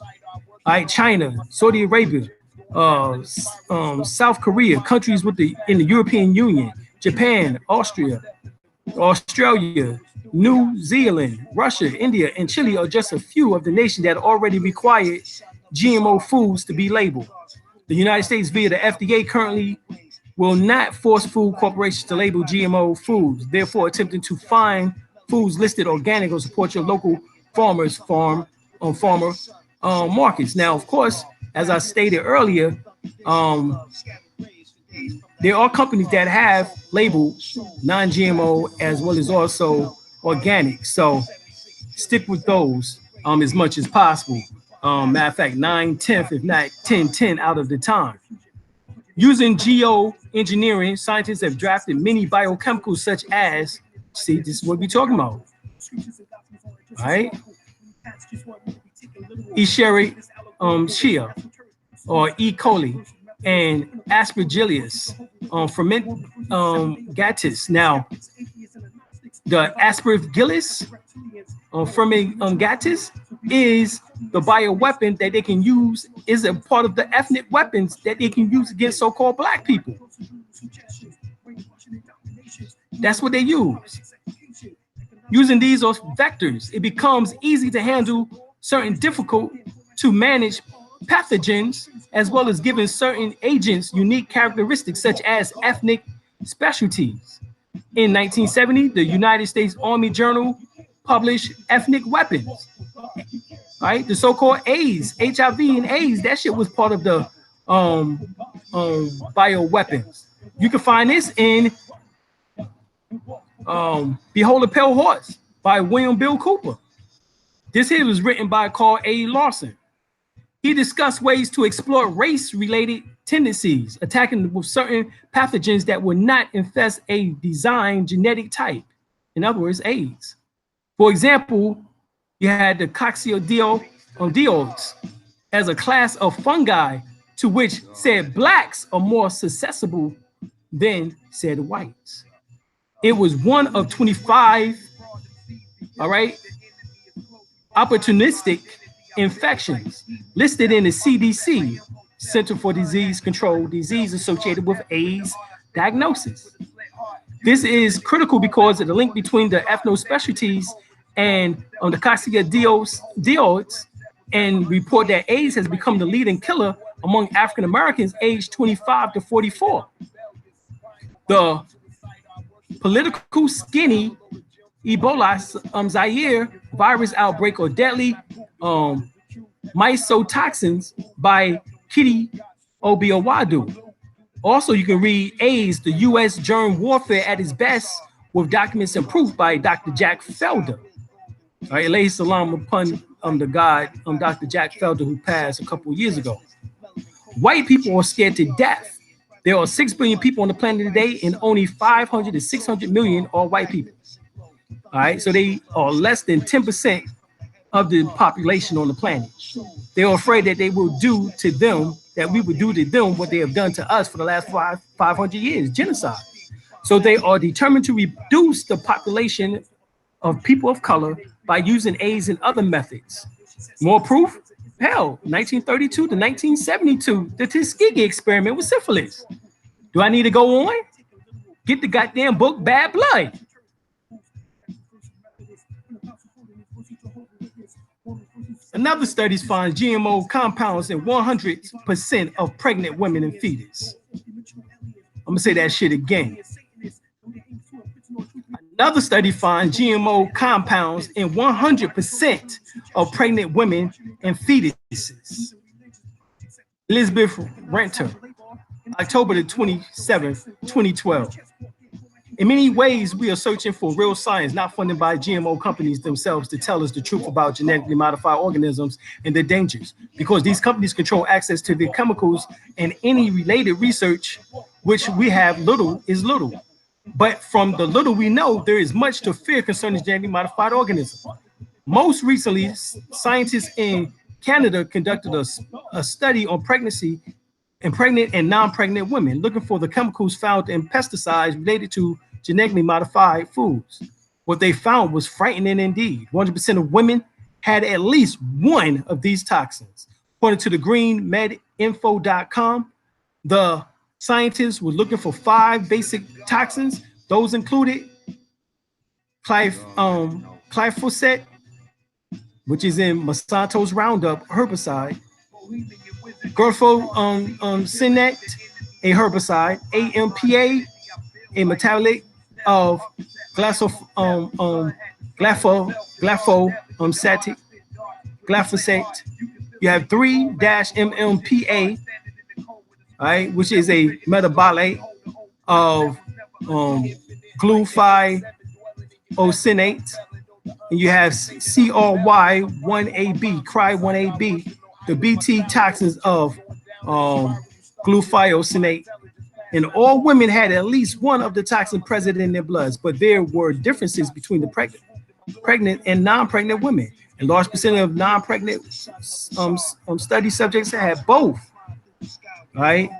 China, Saudi Arabia, South Korea, countries in the European Union, Japan, Australia, New Zealand, Russia, India, and Chile are just a few of the nations that already require GMO foods to be labeled. The United States, via the FDA, currently will not force food corporations to label GMO foods, therefore attempting to find foods listed organic or support your local farmers markets. Now, of course, as I stated earlier, there are companies that have labeled non-GMO as well as also organic. So stick with those as much as possible. Matter of fact, 9/10, if not 10/10 out of the time. Using geoengineering, scientists have drafted many biochemicals such as, see, this is what we're talking about, all right? Escherichia or E. coli and Aspergillus fermentatis. Now, the Aspergillus fermentatis is the bioweapon that they can use, is a part of the ethnic weapons that they can use against so-called black people. That's what they use. Using these as vectors, it becomes easy to handle certain difficult to manage pathogens, as well as giving certain agents unique characteristics such as ethnic specialties. In 1970, the United States Army Journal published ethnic weapons. Right, the so-called AIDS, HIV and AIDS, that shit was part of the bioweapons. You can find this in Behold a Pale Horse by William Bill Cooper. This here was written by Carl A. Lawson. He discussed ways to explore race-related tendencies, attacking with certain pathogens that would not infest a designed genetic type. In other words, AIDS. For example, you had the coccidioides as a class of fungi to which said blacks are more susceptible than said whites. It was one of 25, all right, opportunistic infections listed in the CDC, Center for Disease Control, disease associated with AIDS diagnosis. This is critical because of the link between the ethnospecialties and the coccidioides and report that AIDS has become the leading killer among African Americans aged 25 to 44. The political skinny Ebola Zaire virus outbreak or deadly mycotoxins by Kitty Obiowadu. Also, you can read AIDS, the U.S. germ warfare at its best, with documents and proof by Dr. Jack Felder. All right, alayhi salam upon the God, Dr. Jack Felder, who passed a couple of years ago. White people are scared to death. There are 6 billion people on the planet today, and only 500 to 600 million are white people. All right, so they are less than 10% of the population on the planet. They are afraid that they will do to them, that we would do to them what they have done to us for the last 500 years, genocide. So they are determined to reduce the population of people of color by using AIDS and other methods. More proof? Hell, 1932 to 1972, the Tuskegee experiment with syphilis. Do I need to go on? Get the goddamn book, Bad Blood. Another study finds GMO compounds in 100% of pregnant women and fetus. I'm gonna say that shit again. Another study finds GMO compounds in 100% of pregnant women and fetuses. Elizabeth Renter, October the 27th, 2012. In many ways, we are searching for real science, not funded by GMO companies themselves, to tell us the truth about genetically modified organisms and their dangers, because these companies control access to the chemicals, and any related research, which we have little, is little. But from the little we know, there is much to fear concerning genetically modified organisms. Most recently, scientists in Canada conducted a study on pregnancy in pregnant and non-pregnant women, looking for the chemicals found in pesticides related to genetically modified foods. What they found was frightening indeed. 100% of women had at least one of these toxins. According to the greenmedinfo.com, the scientists were looking for 5 basic toxins. Those included glyphosate, which is in Monsanto's Roundup herbicide, glyphosate, a herbicide, AMPA, a metabolite of glyphosate. You have 3-MMPA, all right, which is a metabolite of glufosinate, and you have CRY1AB, CRY1AB, the BT toxins of glufosinate. And all women had at least one of the toxins present in their bloods, but there were differences between the pregnant and non-pregnant women. A large percent of non-pregnant study subjects had both, right?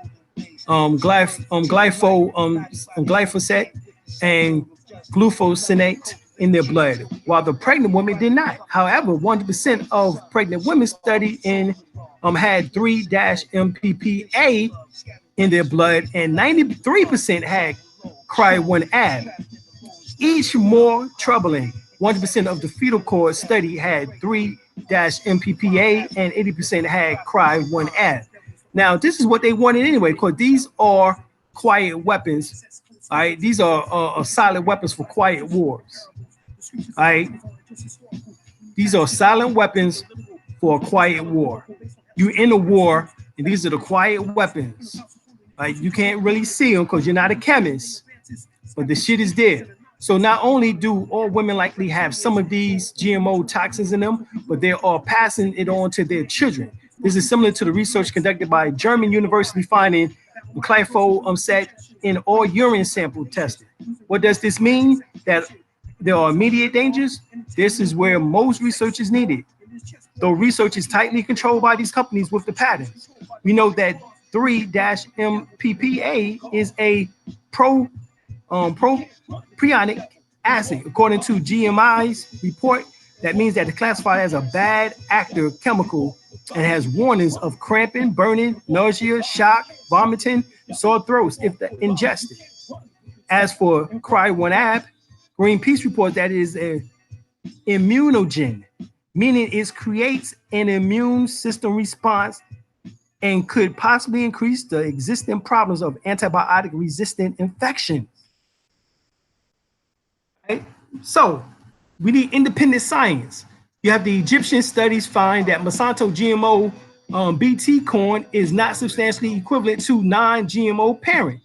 Glyphosate and glufosinate in their blood, while the pregnant women did not. However, 100% of pregnant women studied in had 3-MPPA in their blood, and 93% had CRY1AB. Each more troubling. 100% of the fetal cord study had 3-MPPA, and 80% had CRY1AB. Now, this is what they wanted anyway, because these are quiet weapons. All right, these are silent weapons for quiet wars. All right, these are silent weapons for a quiet war. You in a war, and these are the quiet weapons. Right? You can't really see them because you're not a chemist, but the shit is there. So not only do all women likely have some of these GMO toxins in them, but they are passing it on to their children. This is similar to the research conducted by a German university finding glyphosate in all urine sample testing. What does this mean? That there are immediate dangers? This is where most research is needed. Though research is tightly controlled by these companies with the patents, we know that 3-MPPA is a propionic acid. According to GMI's report, that means that it's classified as a bad actor chemical and has warnings of cramping, burning, nausea, shock, vomiting, sore throats if ingested. As for CRY1AB, Greenpeace reports that it is an immunogen, meaning it creates an immune system response and could possibly increase the existing problems of antibiotic-resistant infection. Right? So we need independent science. You have the Egyptian studies find that Monsanto GMO BT corn is not substantially equivalent to non-GMO parent.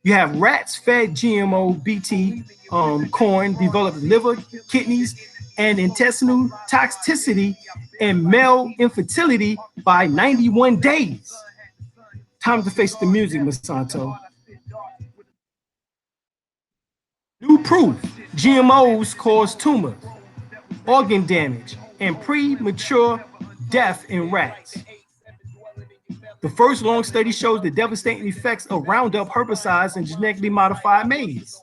You have rats fed GMO BT corn develop liver, kidneys, and intestinal toxicity and male infertility by 91 days. Time to face the music, Monsanto. New proof, GMOs cause tumor, organ damage, and premature death in rats. The first long study shows the devastating effects of Roundup herbicides and genetically modified maize.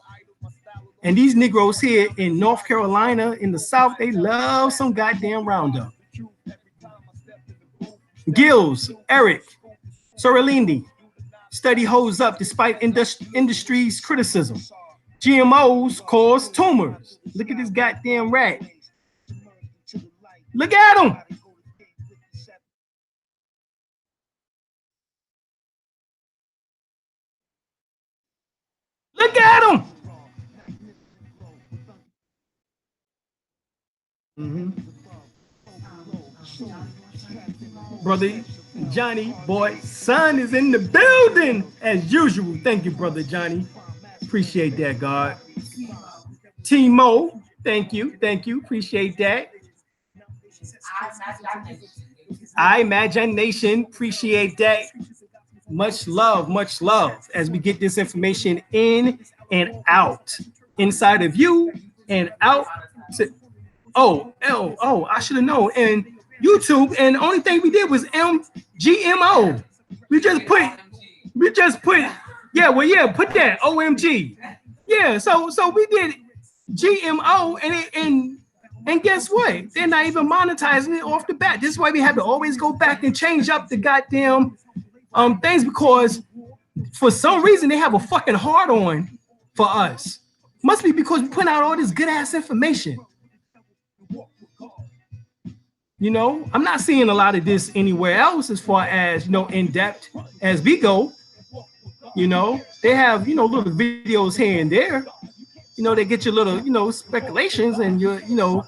And these Negroes here in North Carolina, in the South, they love some goddamn Roundup. Gills, Eric, Sorellini, study holds up despite industry's criticism. GMOs cause tumors. Look at this goddamn rat. Look at him. Look at him. Brother Johnny, boy, son is in the building as usual. Thank you, brother Johnny. Appreciate that, God. Timo, thank you. Appreciate that. Imagination, appreciate that. Much love as we get this information in and out, inside of you and out to I should have known. And YouTube, and the only thing we did was GMO. We just put put that OMG. Yeah, so we did GMO and guess what? They're not even monetizing it off the bat. This is why we have to always go back and change up the goddamn things, because for some reason they have a fucking hard on for us. Must be because we put out all this good ass information. You know, I'm not seeing a lot of this anywhere else as far as, you know, in depth as we go. You know, they have, you know, little videos here and there. You know, they get your little, you know, speculations and your, you know,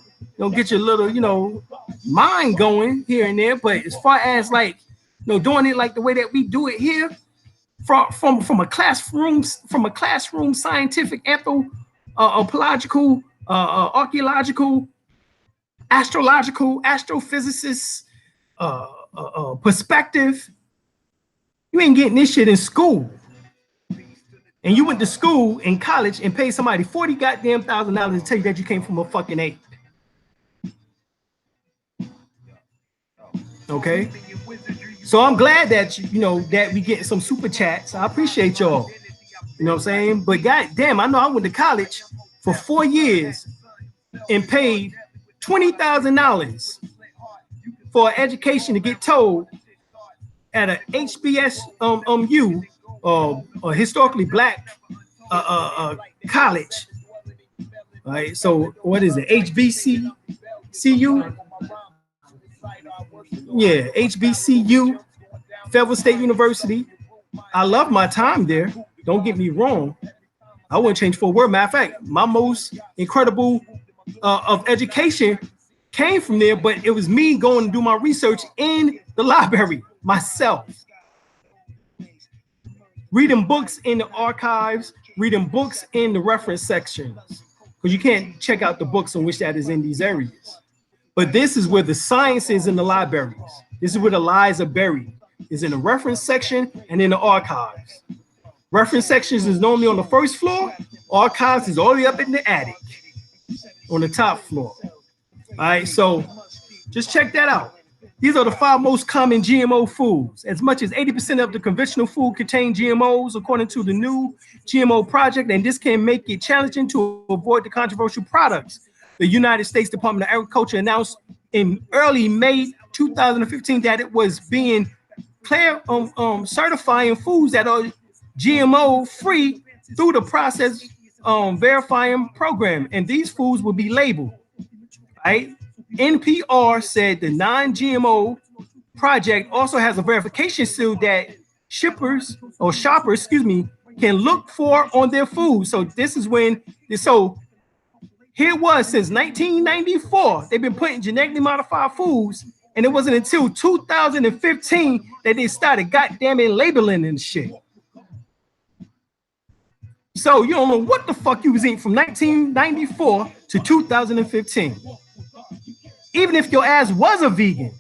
get your little, you know, mind going here and there. But as far as like, you know, doing it like the way that we do it here, from a classroom scientific, anthropological, archaeological, astrological, astrophysicist perspective, you ain't getting this shit in school. And you went to school in college and paid somebody $40 goddamn thousand to tell you that you came from a fucking ape. Okay, so I'm glad that you know that we getting some super chats. I appreciate y'all. You know what I'm saying? But goddamn, I know I went to college for 4 years and paid $20,000 for an education to get told at a HBSU or historically black college. All right, so what is it? HBCU? Yeah, HBCU, Federal State University. I love my time there. Don't get me wrong. I wouldn't change for a word. Matter of fact, my most incredible of education came from there, but it was me going to do my research in the library myself. Reading books in the archives, reading books in the reference sections, because you can't check out the books on which that is in these areas. But this is where the science is in the libraries. This is where the lies are buried. It's in the reference section and in the archives. Reference sections is normally on the first floor. Archives is all the way up in the attic on the top floor. All right, so just check that out. These are the 5 most common GMO foods. As much as 80% of the conventional food contain GMOs, according to the new GMO project, and this can make it challenging to avoid the controversial products. The United States Department of Agriculture announced in early May 2015 that it was being certifying foods that are GMO free through the process verifying program, and these foods will be labeled, right? NPR said the non-GMO project also has a verification seal that shoppers, can look for on their food. So this is when, so here it was since 1994, they've been putting genetically modified foods, and it wasn't until 2015 that they started goddamn it labeling and shit. So you don't know what the fuck you was eating from 1994 to 2015. Even if your ass was a vegan.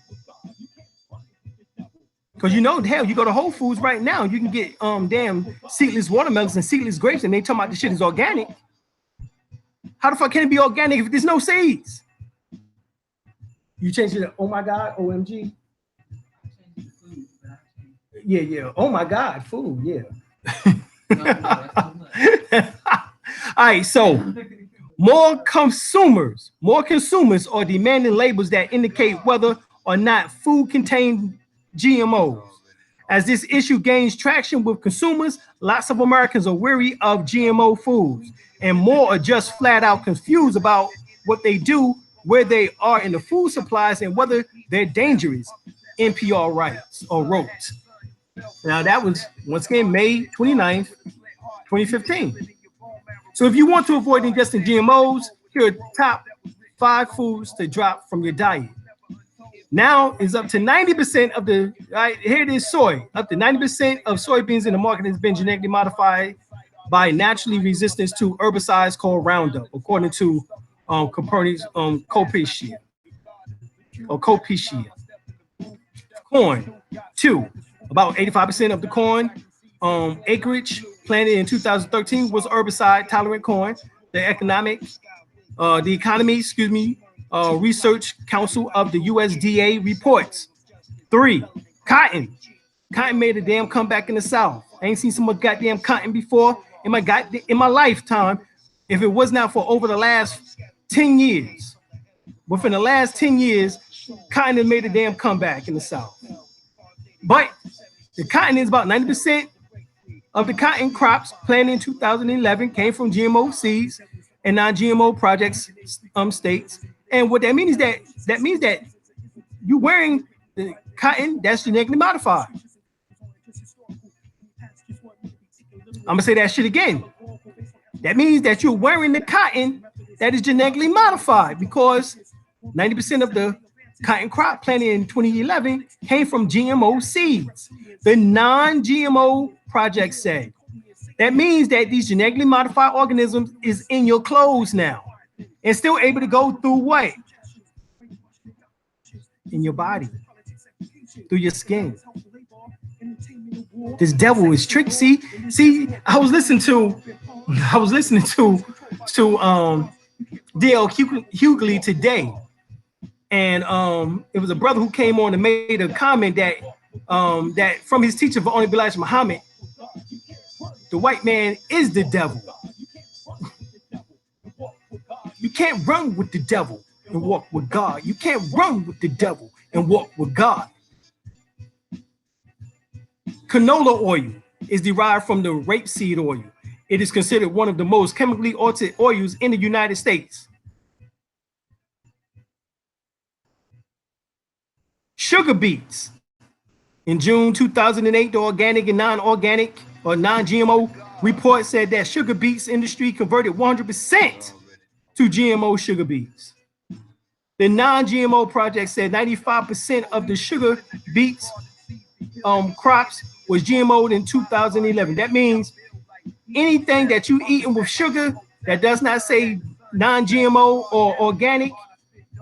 Because you know, hell, you go to Whole Foods right now, you can get damn seedless watermelons and seedless grapes, and they talking about the shit is organic. How the fuck can it be organic if there's no seeds? You changed it to, oh my God, OMG. Yeah. Oh my God, food, yeah. All right, so more consumers are demanding labels that indicate whether or not food contains GMOs. As this issue gains traction with consumers, lots of Americans are weary of GMO foods, and more are just flat out confused about what they do, where they are in the food supplies, and whether they're dangerous, NPR writes or wrote. Now that was, once again, May 29th, 2015. So if you want to avoid ingesting GMOs, here are top 5 foods to drop from your diet. Now is up to 90% of the, right, here it is, soy. Up to 90% of soybeans in the market has been genetically modified by naturally resistance to herbicides called Roundup, according to Copicia. Corn, 2. About 85% of the corn acreage planted in 2013 was herbicide-tolerant corn. The economy, Research Council of the USDA reports. 3, cotton. Cotton made a damn comeback in the South. I ain't seen so much goddamn cotton before in my lifetime. If it was not for over the last 10 years, within the last 10 years, cotton has made a damn comeback in the South. But the cotton is about 90% of the cotton crops planted in 2011 came from GMO seeds and non-GMO projects states. And what that means is that means that you're wearing the cotton that's genetically modified. I'm gonna say that shit again. That means that you're wearing the cotton that is genetically modified, because 90% of the cotton crop planted in 2011 came from GMO seeds. The non-GMO project said. That means that these genetically modified organisms is in your clothes now and still able to go through what? In your body, through your skin. This devil is tricky. See, I was listening to D.L. Hughley today, and it was a brother who came on and made a comment that that from his teacher for only Elijah Muhammad, the white man is the devil. You can't run with the devil and walk with God. You can't run with the devil and walk with God. Canola oil is derived from the rapeseed oil. It is considered one of the most chemically altered oils in the United States. Sugar beets. In June 2008, the organic and non-organic or non-GMO report said that sugar beets industry converted 100% to GMO sugar beets. The non-GMO project said 95% of the sugar beets crops was GMO'd in 2011. That means anything that you eating with sugar that does not say non-GMO or organic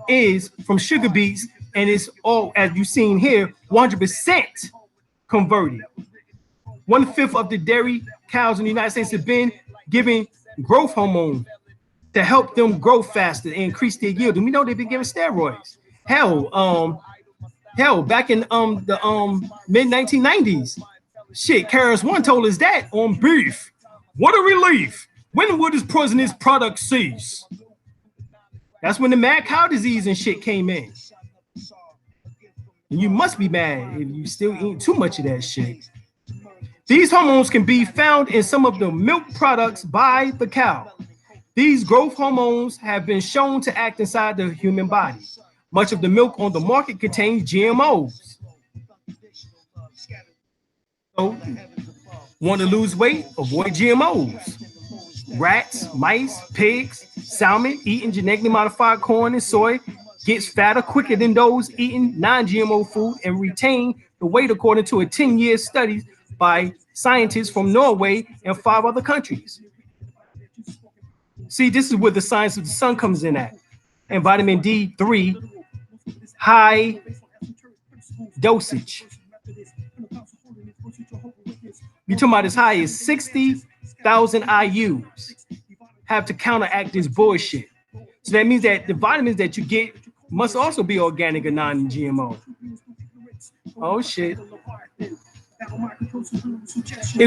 is from sugar beets, and it's all, as you've seen here, 100% converted. 1/5 of the dairy cows in the United States have been given growth hormone to help them grow faster and increase their yield. And we know they've been given steroids. Hell, back in the mid 1990s, shit, KRS-One told us that on beef. What a relief! When will this poisonous product cease? That's when the mad cow disease and shit came in. And you must be mad if you still eat too much of that shit. These hormones can be found in some of the milk products by the cow. These growth hormones have been shown to act inside the human body. Much of the milk on the market contains GMOs. So, want to lose weight? Avoid GMOs. Rats, mice, pigs, salmon eating genetically modified corn and soy gets fatter quicker than those eating non-GMO food and retain the weight according to a 10-year study by scientists from Norway and 5 other countries. See, this is where the science of the sun comes in at. And vitamin D3, high dosage. You're talking about as high as 60,000 IUs have to counteract this bullshit. So that means that the vitamins that you get must also be organic or non-GMO. Oh shit. If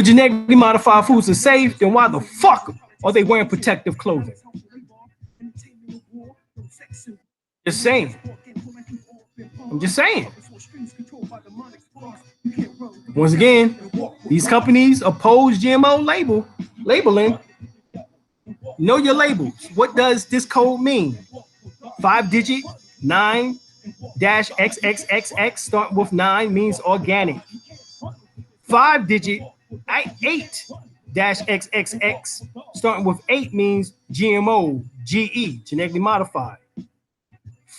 genetically modified foods are safe, then why the fuck are they wearing protective clothing? Just saying. I'm just saying. Once again, these companies oppose GMO labeling. Know your labels. What does this code mean? 5-digit 9-XXXX starting with 9 means organic. 5-digit 8-XXX starting with 8 means GMO, GE, genetically modified.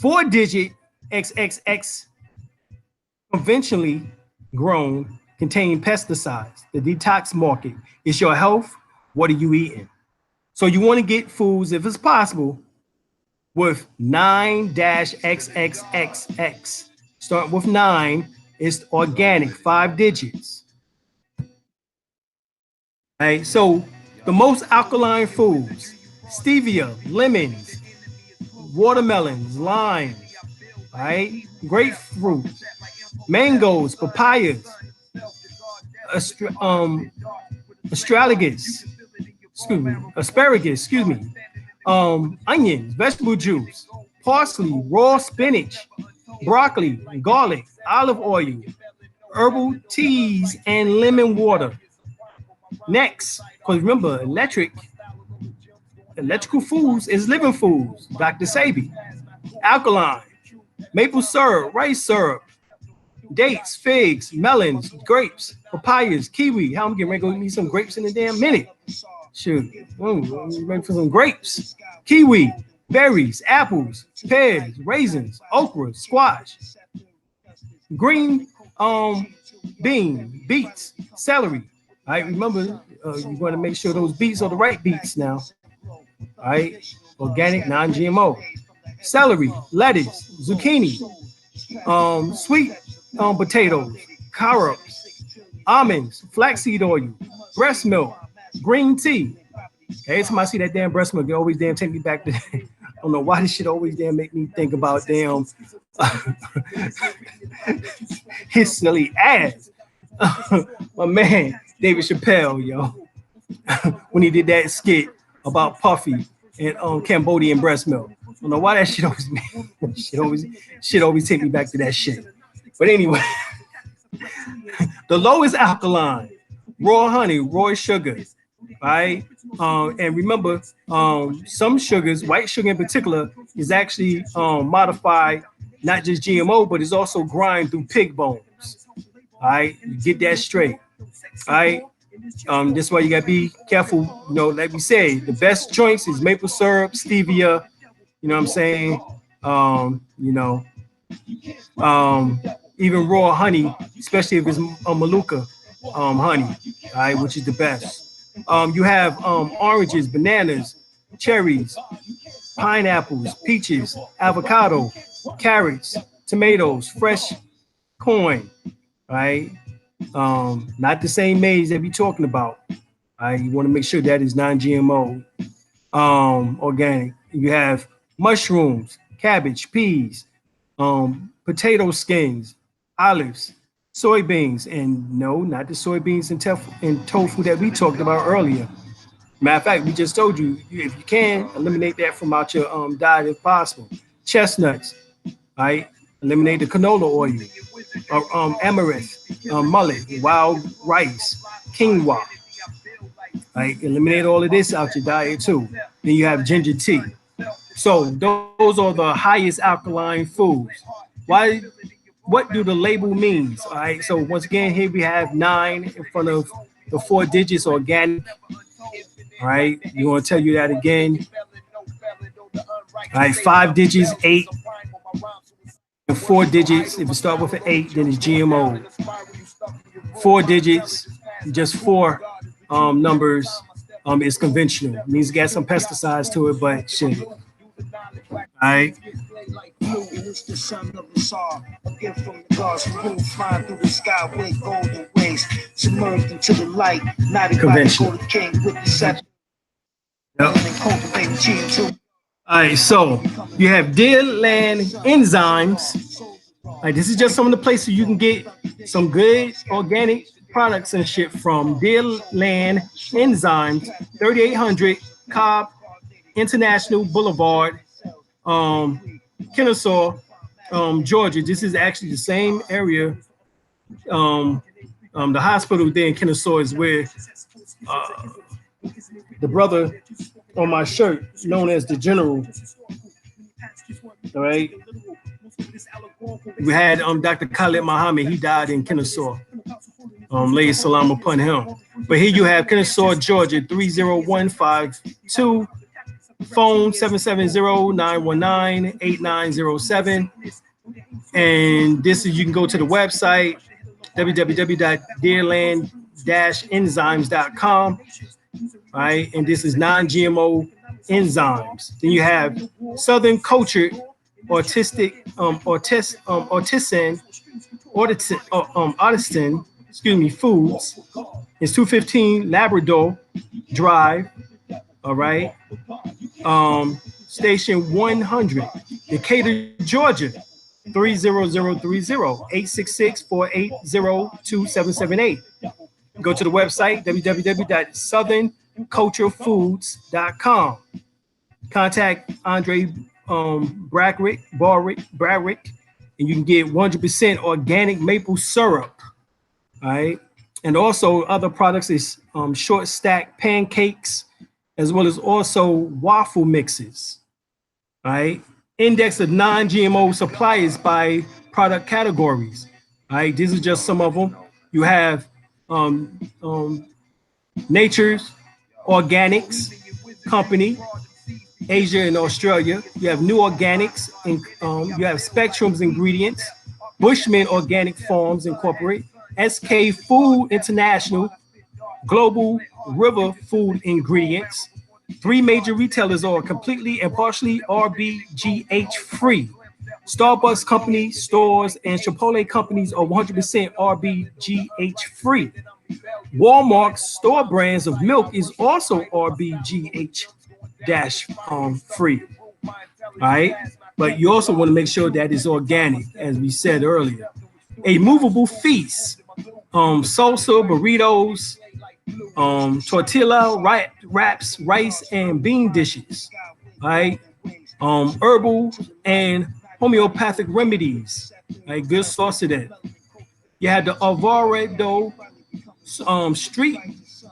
4-digit XXX conventionally grown contain pesticides. The detox market is your health. What are you eating? So you want to get foods, if it's possible, with 9-XXXX. Start with 9. It's organic, 5 digits. Okay, so the most alkaline foods: stevia, lemons, watermelons, limes, right? Grapefruit, mangoes, papayas, asparagus, onions, vegetable juice, parsley, raw spinach, broccoli, garlic, olive oil, herbal teas, and lemon water. Next, because remember, electrical foods is living foods. Dr. Sabi. Alkaline, maple syrup, rice syrup, dates, figs, melons, grapes, papayas, kiwi. How I'm getting ready to go eat some grapes in a damn minute. Shoot, I'm ready for some grapes. Kiwi, berries, apples, pears, raisins, okra, squash, green bean, beets, celery. All right, remember, you want to make sure those beets are the right beets now. All right, organic, non-GMO. Celery, lettuce, zucchini, sweet potatoes, carrots, almonds, flaxseed oil, breast milk, green tea. Every time I see that damn breast milk, it always damn take me back to, I don't know why this shit always damn make me think about damn his silly ass. My man, David Chappelle, yo, when he did that skit about Puffy and Cambodian breast milk. I don't know why that shit always take me back to that shit. But anyway, the lowest alkaline, raw honey, raw sugar, right? And remember, some sugars, white sugar in particular, is actually modified, not just GMO, but it's also grind through pig bones. All right, get that straight. All right. That's why you gotta be careful. You know, like we say, the best joints is maple syrup, stevia. You know what I'm saying? Even raw honey, especially if it's Maluka honey, all right, which is the best. You have oranges, bananas, cherries, pineapples, peaches, avocado, carrots, tomatoes, fresh corn, right? Not the same maize that we're talking about. You want to make sure that is non-GMO, organic. You have mushrooms, cabbage, peas, potato skins, olives, soybeans, and no, not the soybeans and tofu that we talked about earlier. Matter of fact, we just told you, if you can, eliminate that from out your diet if possible. Chestnuts, right? Eliminate the canola oil, amaranth, mullet, wild rice, quinoa. Right? Eliminate all of this out your diet too. Then you have ginger tea. So those are the highest alkaline foods. Why? What do the label means? All right. So once again, here we have 9 in front of the 4 digits organic. All right. You want to tell you that again. All right. 5 digits, 8. And 4 digits. If you start with an 8, then it's GMO. 4 digits, just 4 numbers. It's conventional. It means it got some pesticides to it, but shit. All right.
It's the son of the Tsar, a gift from the gods who rule, flying through the sky with golden wings, submerged into the light. Not everybody go to king with the scepter.
Yep. All right, so you have Deerland enzymes. All right, this is just some of the places you can get some good organic products and shit from. Deerland enzymes, 3800 Cobb International Boulevard, Kennesaw, Georgia. This is actually the same area. The hospital there in Kennesaw is where the brother on my shirt, known as the General. All right. We had Dr. Khalid Muhammad. He died in Kennesaw. Lay salam upon him. But here you have Kennesaw, Georgia, 30152. Phone 770-919-8907. And this is, you can go to the website, www.deerland-enzymes.com. All right, and this is non-GMO enzymes. Then you have Southern Cultured Artisan, Foods. It's 215 Labrador Drive. All right. Station 100, Decatur, Georgia, 30030, 866-480-2778. Go to the website, www.southernculturefoods.com. Contact Andre Bradrick, and you can get 100% organic maple syrup. All right. And also other products is short stack pancakes, as well as also waffle mixes. All right. Index of non-GMO suppliers by product categories. All right. These are just some of them. You have Nature's Organics Company, Asia and Australia. You have New Organics, and you have Spectrum's Ingredients, Bushman Organic Farms Incorporated, SK Food International, Global River Food Ingredients. 3 major retailers are completely and partially RBGH free. Starbucks company stores and Chipotle companies are 100% RBGH free. Walmart's store brands of milk is also RBGH free. All right, but you also want to make sure that it's organic, as we said earlier. A movable feast, salsa, burritos, tortilla wraps, rice and bean dishes. All right, herbal and homeopathic remedies. All right, good source of that. You have the Alvarado Street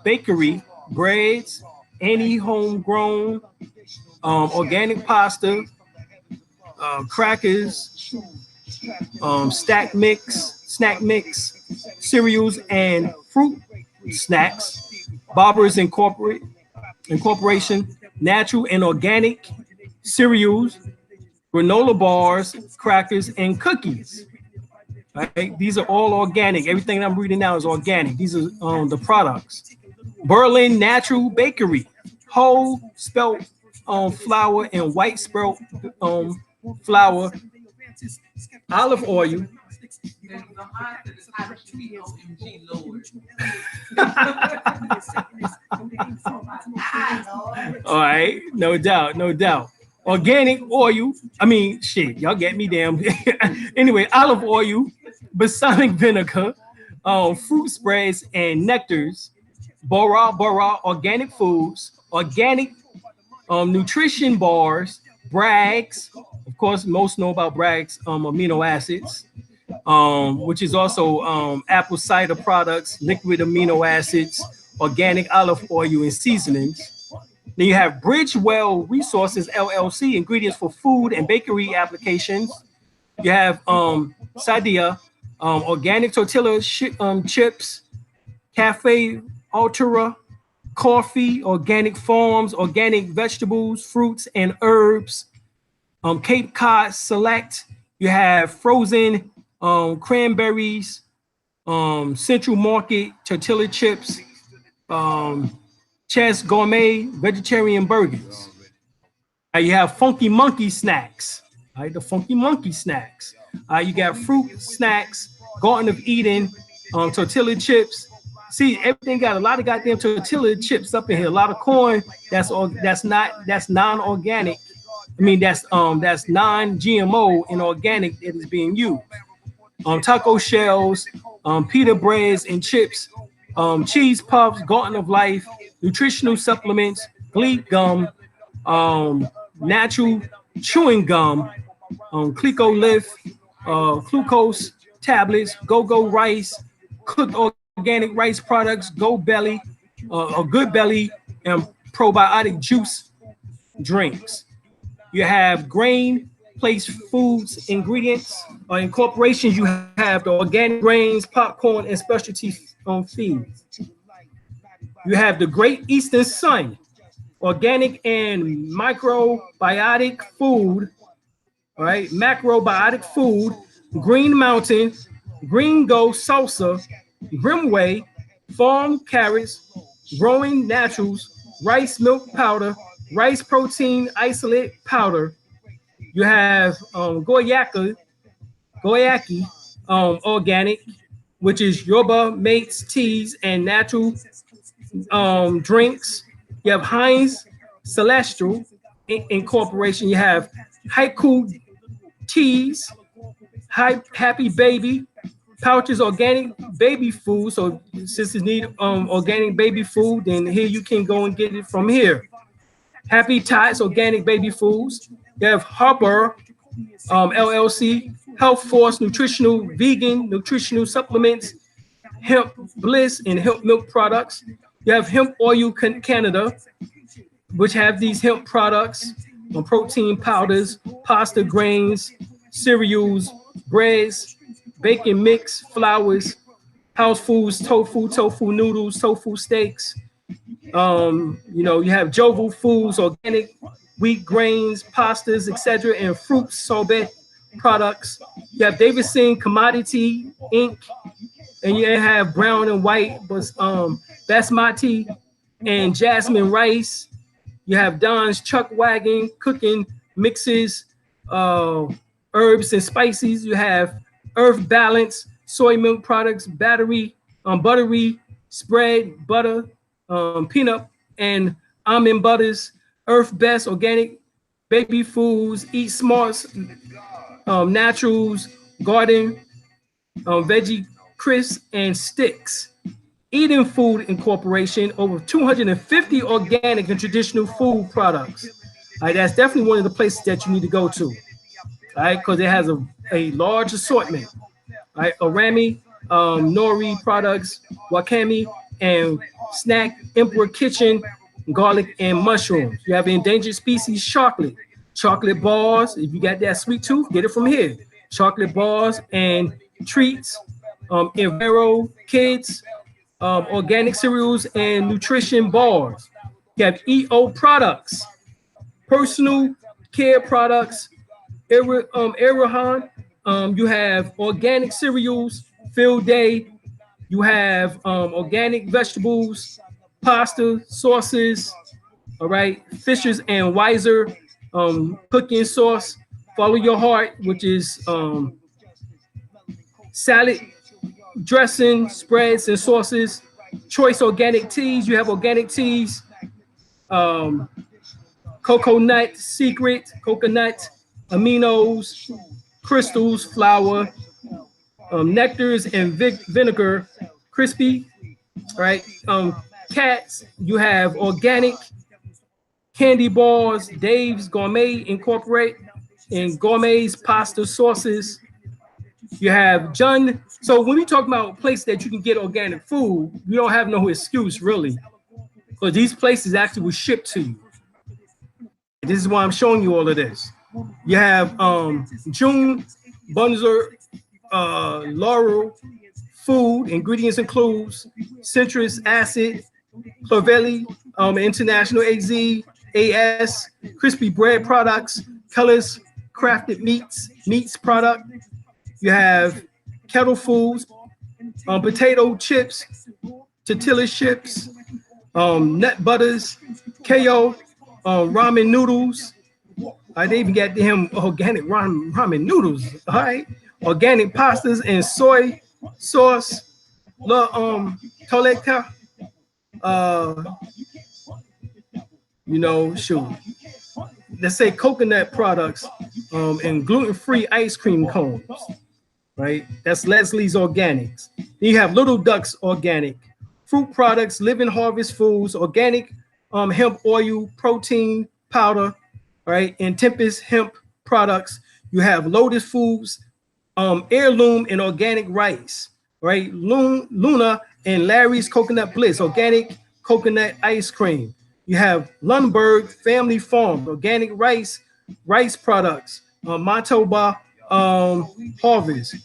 Bakery breads, any homegrown organic pasta, crackers, snack mix, cereals and fruit snacks. Barbers Incorporation, natural and organic cereals, granola bars, crackers, and cookies. Right? These are all organic. Everything I'm reading now is organic. These are the products. Berlin Natural Bakery, whole spelt flour and white spelt flour, olive oil. All right, no doubt. Organic oil. I mean, shit, y'all get me damn. Anyway, olive oil, balsamic vinegar, fruit spreads and nectars, Bora organic foods, organic nutrition bars, Bragg's. Of course, most know about Bragg's amino acids, which is also apple cider products, liquid amino acids, organic olive oil and seasonings. Then you have Bridgewell Resources LLC, ingredients for food and bakery applications. You have Sadia, organic tortilla chips, Cafe Altura, coffee, organic farms, organic vegetables, fruits, and herbs. Cape Cod Select, you have frozen cranberries, Central Market tortilla chips, Chess Gourmet vegetarian burgers. You have Funky Monkey Snacks, right? The Funky Monkey Snacks. You got fruit snacks, Garden of Eden, tortilla chips. See, everything got a lot of goddamn tortilla chips up in here. A lot of corn. That's non-organic. I mean, that's non-GMO and organic that is being used. Taco shells, pita breads and chips, cheese puffs, Garden of Life, nutritional supplements, Glee gum, natural chewing gum, Clico Lift, glucose tablets, Go-Go rice, cooked organic rice products, Go Belly, a Good Belly, and probiotic juice drinks. You have grain place foods ingredients or incorporations. You have the organic grains, popcorn, and specialty feeds. You have the Great Eastern Sun, organic and microbiotic food. All right, macrobiotic food, Green Mountain, Green Go Salsa, Grimway, Farm Carrots, Growing Naturals, Rice Milk Powder, Rice Protein Isolate Powder. You have Goyaki, organic, which is Yoruba Mates teas and natural drinks. You have Heinz Celestial Incorporation. You have Haiku Teas, Happy Baby pouches, organic baby food. So sisters need organic baby food, then here you can go and get it from here. Happy Tots organic baby foods. You have Harbor LLC, Health Force nutritional vegan nutritional supplements, Hemp Bliss and hemp milk products. You have Hemp Oil Canada, which have these hemp products, protein powders, pasta grains, cereals, breads, bacon mix, flours, house foods, tofu noodles, tofu steaks. You have Jovial Foods, organic wheat grains, pastas, etc., and fruit sorbet products. You have Davidson Commodity Inc., and you have brown and white, but basmati and jasmine rice. You have Don's Chuck Wagon cooking mixes, herbs and spices. You have Earth Balance soy milk products, buttery spread butter, peanut and almond butters, Earth Best organic baby foods, Eat Smarts, naturals, garden, veggie crisps and sticks. Eden Food Incorporation, over 250 organic and traditional food products. All right, that's definitely one of the places that you need to go to. All right, because it has a large assortment. All right, Arami, nori products, wakame, and snack Emperor Kitchen, garlic and mushrooms. You have endangered species chocolate bars. If you got that sweet tooth, get it from here. Chocolate bars and treats, Invero Kids, organic cereals and nutrition bars. You have EO products, personal care products, Erahan. You have organic cereals, Field Day. You have organic vegetables, pasta, sauces. All right, Fisher's and Wiser cooking sauce. Follow Your Heart, which is salad dressing, spreads and sauces. Choice organic teas. You have organic teas, coconut secret, coconut aminos, crystals, flour, nectars and vinegar, crispy. Right, Cats. You have organic candy bars, Dave's Gourmet Incorporate, and Gourmet's pasta sauces. You have John. So when we talk about places that you can get organic food, you don't have no excuse really, because these places actually will ship to you. This is why I'm showing you all of this. You have June Bunzer Laurel food. Ingredients includes citrus acid, Clovelly, International AS, crispy bread products, colors, crafted meats product. You have kettle foods, potato chips, tortilla chips, nut butters, KO, ramen noodles. They even got them organic ramen noodles. All right, organic pastas and soy sauce. Toleka. Shoot. Let's say coconut products, and gluten-free ice cream cones. Right, that's Leslie's Organics. Then you have Little Ducks Organic, fruit products, Living Harvest Foods, organic hemp oil, protein powder, right, and Tempest hemp products. You have Lotus Foods, heirloom and organic rice, right, Luna and Larry's Coconut Bliss, organic coconut ice cream. You have Lundberg Family Farm, organic rice products, Manitoba Harvest,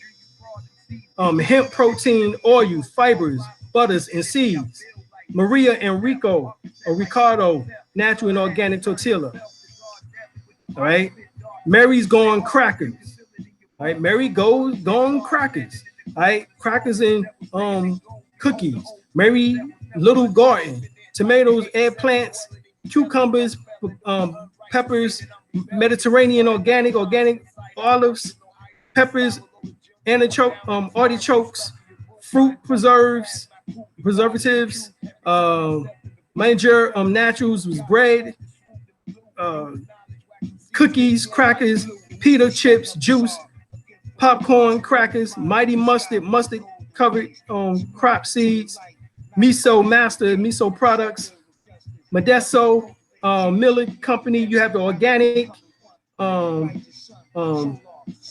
hemp protein oil, fibers, butters, and seeds. Maria and Ricardo, natural and organic tortilla. All right. Mary's Gone Crackers. All right. Mary Gone Crackers. All right. Crackers and cookies. Mary Little Garden. Tomatoes, eggplants, cucumbers, peppers, Mediterranean organic olives, peppers, artichokes, fruit preservatives, Manger Naturals was bread, cookies, crackers, pita chips, juice, popcorn, crackers, Mighty mustard covered crop seeds, miso products, Modesto Millet Company. You have the organic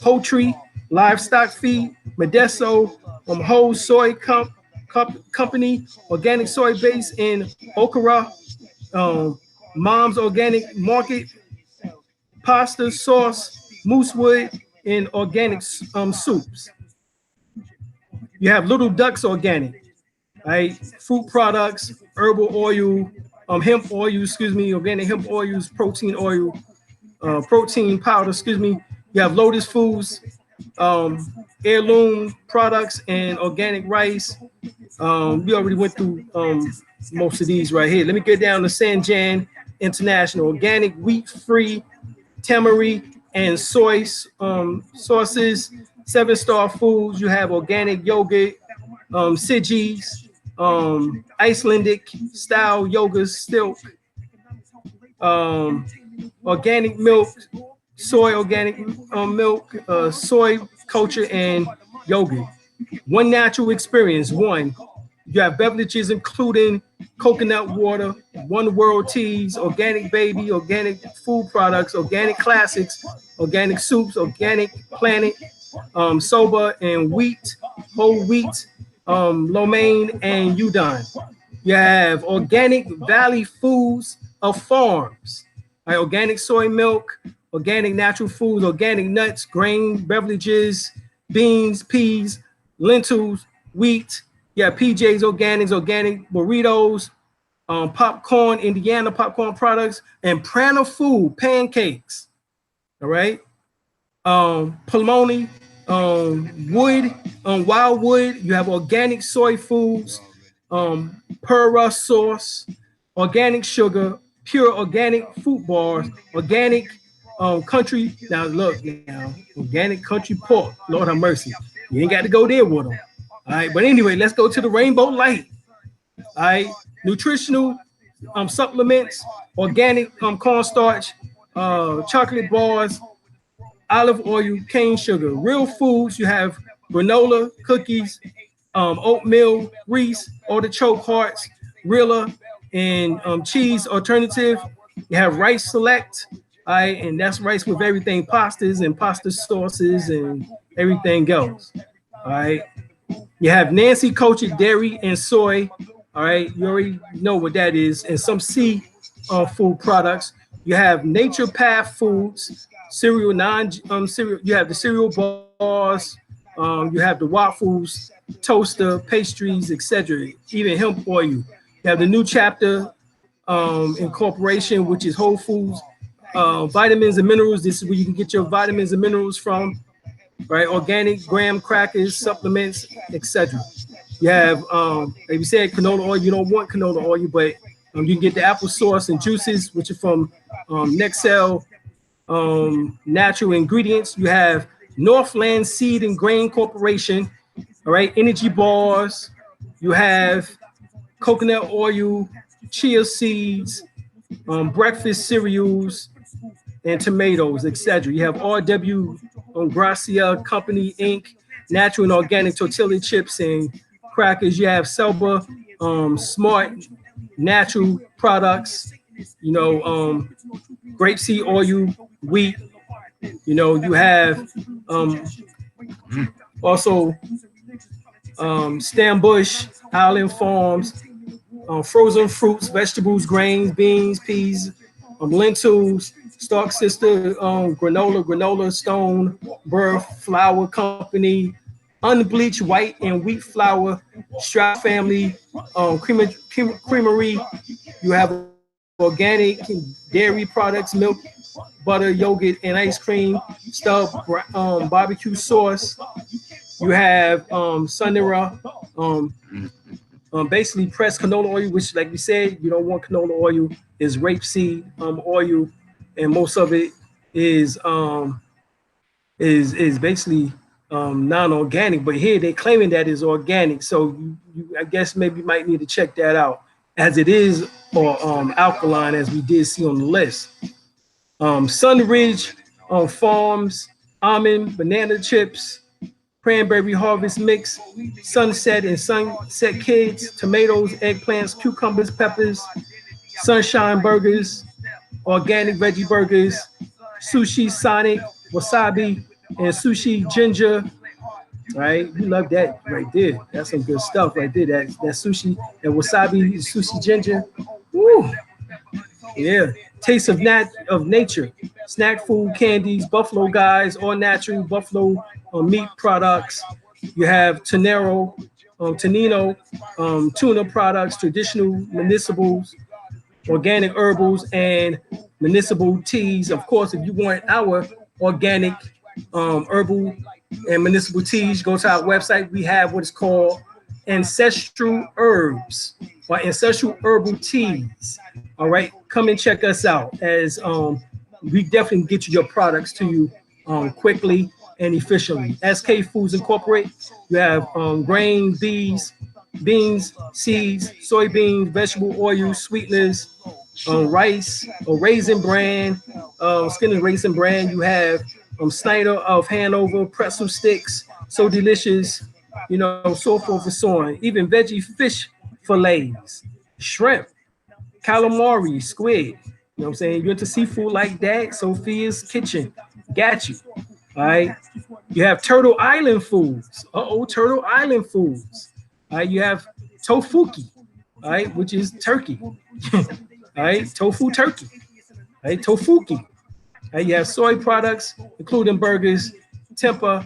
poultry, livestock feed, Modesto whole soy company, organic soy base in Okra, Mom's Organic Market, pasta sauce, moosewood, and organic soups. You have Little Ducks Organic, right? Fruit products, herbal oil, hemp oil, organic hemp oils, protein oil, protein powder, You have Lotus Foods, heirloom products, and organic rice. We already went through most of these right here. Let me get down to Sanjan International, organic wheat-free tamari and soy sauces, 7-star foods. You have organic yogurt, Sigis, Icelandic style yogurt, Stilk, organic milk, soy organic milk, soy culture, and yogurt. One natural experience. One, you have beverages including coconut water, One World teas, organic baby, organic food products, organic classics, organic soups, organic planet, soba and wheat, whole wheat, lo mein, and udon. You have organic valley foods of farms, right? Organic soy milk, organic natural foods, organic nuts, grain, beverages, beans, peas, lentils, wheat. You have PJ's Organics, organic burritos, popcorn, Indiana popcorn products, and Prana food, pancakes. All right. Pomoni, wood, wildwood. You have organic soy foods, Pura sauce, organic sugar, pure organic fruit bars, organic country. Now look, organic country pork. Lord have mercy. You ain't got to go there with them. All right, but anyway, let's go to the Rainbow Light. All right, nutritional supplements, organic cornstarch, chocolate bars, olive oil, cane sugar. Real foods, you have granola, cookies, oatmeal, Reese, artichoke hearts, Rilla, and cheese alternative. You have rice select, all right, and that's rice with everything, pastas and pasta sauces and everything else. All right. You have Nancy cultured dairy and soy. All right, you already know what that is, and some sea food products. You have Nature Path Foods, cereal, cereal. You have the cereal bars. You have the waffles, toaster, pastries, etc. Even hemp oil. You have the New Chapter Incorporation, which is Whole Foods, vitamins and minerals. This is where you can get your vitamins and minerals from, right? Organic graham crackers, supplements, etc. You have, like we said, canola oil. You don't want canola oil, but you can get the applesauce and juices, which are from Nexel Natural Ingredients. You have Northland Seed and Grain Corporation, all right, energy bars. You have coconut oil, chia seeds, breakfast cereals, and tomatoes, etc. You have RW Gracia Company Inc., natural and organic tortilla chips and crackers. You have Selba Smart Natural Products, you know, grapeseed oil, wheat. You know, you have also Stambush, Island Farms, frozen fruits, vegetables, grains, beans, peas, lentils, Stark Sister, granola, Stone, Birth, Flour Company, Unbleached White and Wheat Flour, Stroud Family, Creamery. You have organic dairy products, milk, butter, yogurt, and ice cream, stuff, barbecue sauce. You have Sunera, basically pressed canola oil, which, like we said, you don't want canola oil, is rapeseed oil, and most of it is basically non-organic. But here they're claiming that is organic, so you I guess maybe might need to check that out, as it is or alkaline, as we did see on the list. Sunridge Farms, almond, banana chips, cranberry harvest mix, Sunset and Sunset Kids, tomatoes, eggplants, cucumbers, peppers, Sunshine Burgers, organic veggie burgers, Sushi Sonic, Wasabi, and Sushi Ginger. Right, you love that right there. That's some good stuff right there. That sushi, that wasabi, sushi ginger. Woo! Yeah. Taste of nature. Snack food, candies, Buffalo Guys, all natural Buffalo meat products. You have Tonino, tuna products, traditional municipals, organic herbals, and municipal teas. Of course, if you want our organic herbal and municipal teas, go to our website. We have what is called ancestral herbs or ancestral herbal teas. All right, come and check us out, as we definitely get you your products to you quickly and efficiently. SK Foods Incorporated. You have grain, beans, seeds, soybeans, vegetable oil, sweeteners, rice, or raisin bran, Skinner raisin bran. You have Snyder of Hanover, pretzel sticks, so delicious, you know, so forth and so on. Even veggie fish fillets, shrimp, calamari, squid. You know what I'm saying? You're into seafood like that, Sophia's Kitchen got you. All right. You have Turtle Island Foods. Turtle Island Foods. All right. You have Tofuki, all right, which is turkey. All right. Tofu turkey. All right. Tofuki. You have soy products, including burgers, tempeh,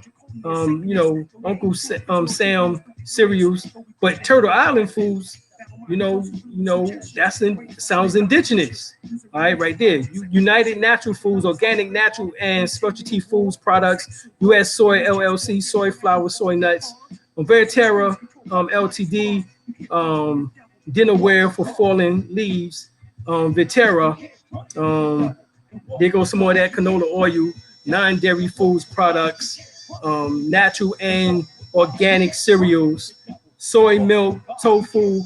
you know, Uncle Sam cereals. But Turtle Island Foods, you know, sounds indigenous. All right, right there. United Natural Foods, organic, natural, and specialty foods products. U.S. Soy LLC, soy flour, soy nuts. Verterra Ltd, dinnerware for fallen leaves. Verterra. There goes some more of that canola oil, non-dairy foods products, natural and organic cereals, soy milk, tofu,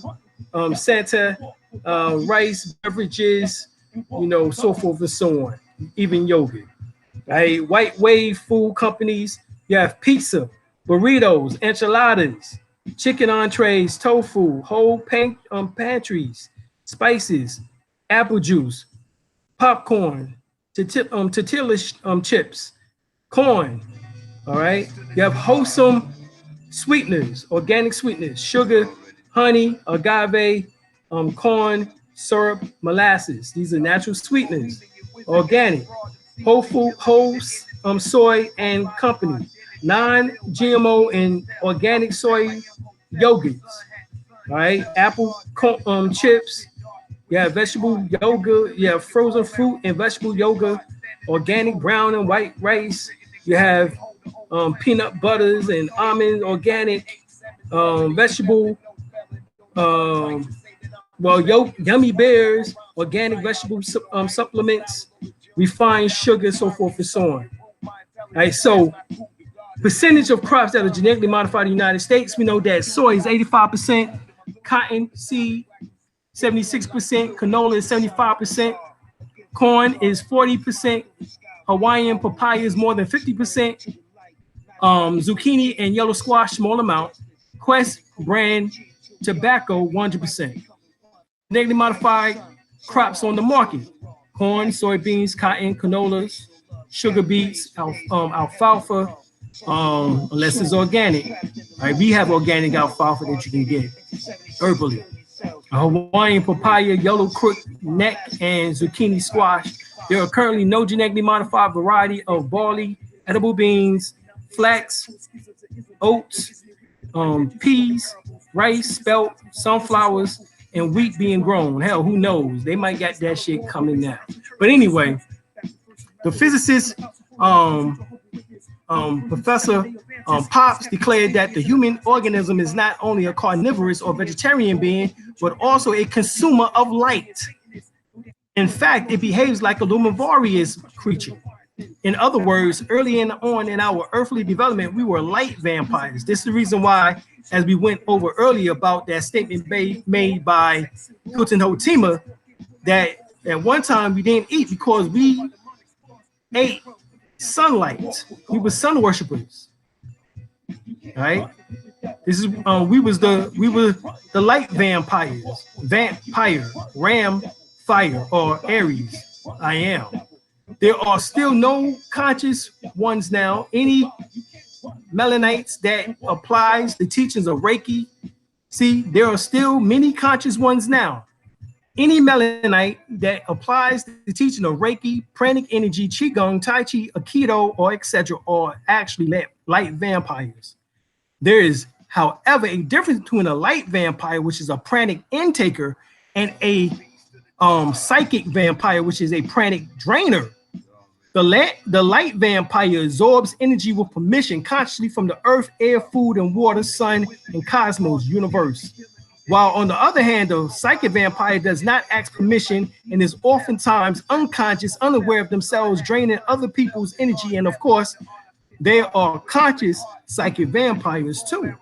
Santa, rice, beverages, you know, so forth and so on, even yogurt. Right? White Wave Food Companies, you have pizza, burritos, enchiladas, chicken entrees, tofu, whole pantries, spices, apple juice, popcorn, tortilla chips, corn. All right. You have wholesome sweeteners, organic sweeteners, sugar, honey, agave, corn, syrup, molasses. These are natural sweeteners. organic, whole food, soy and company, non-GMO and organic soy yogurts. All right, apple chips. You have vegetable yogurt. You have frozen fruit and vegetable yogurt, organic brown and white rice. You have peanut butters and almond organic, vegetable, um, yummy bears, organic vegetable supplements, refined sugar, so forth and so on. All right, so percentage of crops that are genetically modified in the United States, we know that soy is 85%, cotton seed 76%, canola is 75%, corn is 40%, Hawaiian papaya is more than 50%, zucchini and yellow squash small amount, Quest brand tobacco 100%. Genetically modified crops on the market: corn, soybeans, cotton, canolas, sugar beets, alfalfa, unless it's organic. All right, we have organic alfalfa that you can get herbally. Hawaiian papaya, yellow crook neck, and zucchini squash. There are currently no genetically modified variety of barley, edible beans, flax, oats, peas, rice, spelt, sunflowers, and wheat being grown. Hell, who knows? They might get that shit coming now. But anyway, the physicist, Professor Pops, declared that the human organism is not only a carnivorous or vegetarian being, but also a consumer of light. In fact, it behaves like a luminivorous creature. In other words, early on in our earthly development, we were light vampires. This is the reason why, as we went over earlier about that statement made by Hilton Hotima, that at one time we didn't eat because we ate sunlight. We were sun worshipers. Right? This is we were the light vampires. Vampire, ram, fire, or Aries. I am. There are still no conscious ones now. Any Melanites that applies the teachings of Reiki. See, there are still many conscious ones now. Any Melanite that applies the teaching of Reiki, pranic energy, Qigong, Tai Chi, Aikido, or etc. are actually light vampires. There is, however, a difference between a light vampire, which is a pranic intaker, and a psychic vampire, which is a pranic drainer. The light vampire absorbs energy with permission consciously from the earth, air, food, and water, sun, and cosmos, universe. While on the other hand, the psychic vampire does not ask permission and is oftentimes unconscious, unaware of themselves, draining other people's energy. And of course, there are conscious psychic vampires too.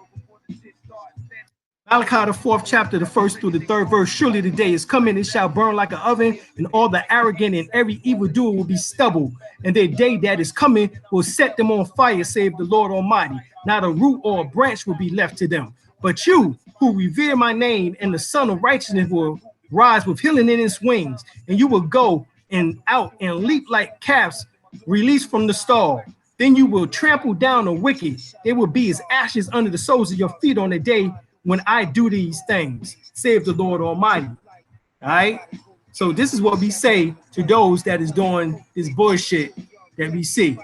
Malachi, the 4th chapter, the 1st through the 3rd verse. Surely the day is coming, it shall burn like an oven, and all the arrogant and every evildoer will be stubble. And the day that is coming will set them on fire, save the Lord Almighty. Not a root or a branch will be left to them. But you who revere my name, and the Son of Righteousness will rise with healing in its wings, and you will go and out and leap like calves released from the stall. Then you will trample down the wicked. They will be as ashes under the soles of your feet on the day when I do these things, save the Lord Almighty. All right. So this is what we say to those that is doing this bullshit that we see.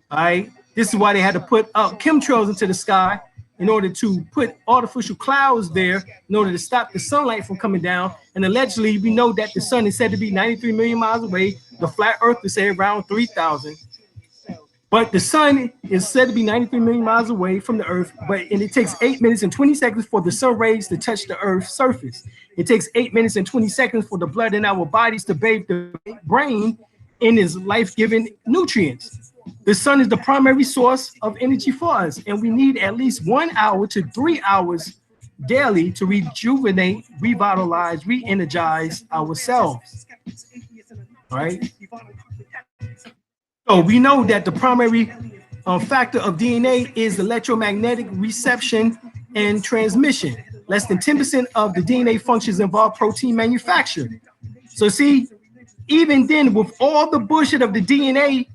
All right. This is why they had to put up chemtrails into the sky in order to put artificial clouds there in order to stop the sunlight from coming down. And allegedly, we know that the sun is said to be 93 million miles away. The flat earth is say around 3,000. But the sun is said to be 93 million miles away from the earth, and it takes 8 minutes and 20 seconds for the sun rays to touch the earth's surface. It takes 8 minutes and 20 seconds for the blood in our bodies to bathe the brain in its life-giving nutrients. The sun is the primary source of energy for us, and we need at least 1 hour to 3 hours daily to rejuvenate, revitalize, re-energize ourselves. All right. So we know that the primary factor of DNA is electromagnetic reception and transmission. Less than 10% of the DNA functions involve protein manufacture. So see, even then, with all the bullshit of the DNA,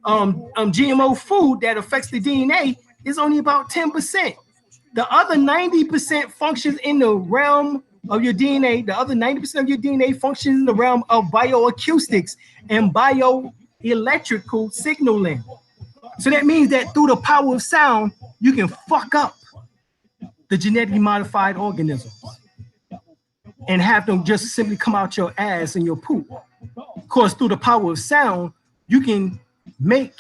GMO food that affects the DNA is only about 10%. The other 90% functions in the realm of your DNA, the other 90% of your DNA functions in the realm of bioacoustics and bioelectrical signaling. So that means that through the power of sound, you can fuck up the genetically modified organisms and have them just simply come out your ass and your poop. Of course, through the power of sound, you can make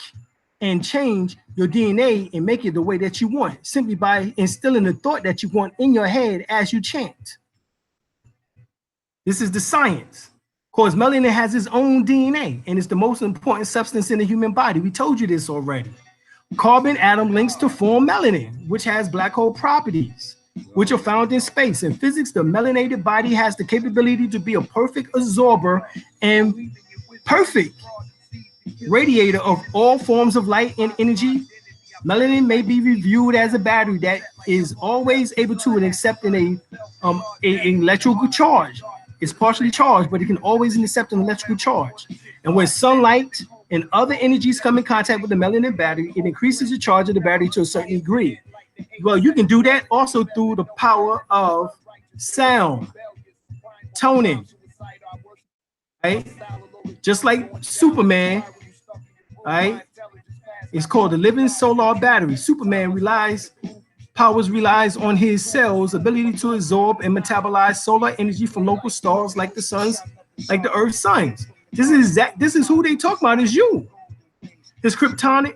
and change your DNA and make it the way that you want, simply by instilling the thought that you want in your head as you chant. This is the science. Of course, melanin has its own DNA, and it's the most important substance in the human body. We told you this already. Carbon atom links to form melanin, which has black hole properties, which are found in space. In physics, the melanated body has the capability to be a perfect absorber and perfect radiator of all forms of light and energy. Melanin may be reviewed as a battery that is always able to accept an electrical charge. It's partially charged, but it can always accept an electrical charge. And when sunlight and other energies come in contact with the melanin battery, it increases the charge of the battery to a certain degree. Well, you can do that also through the power of sound, toning, right? Just like Superman, right? It's called the living solar battery. Superman relies on his cells' ability to absorb and metabolize solar energy from local stars like the suns, like the Earth's suns. This is who they talk about, is you. His Kryptonian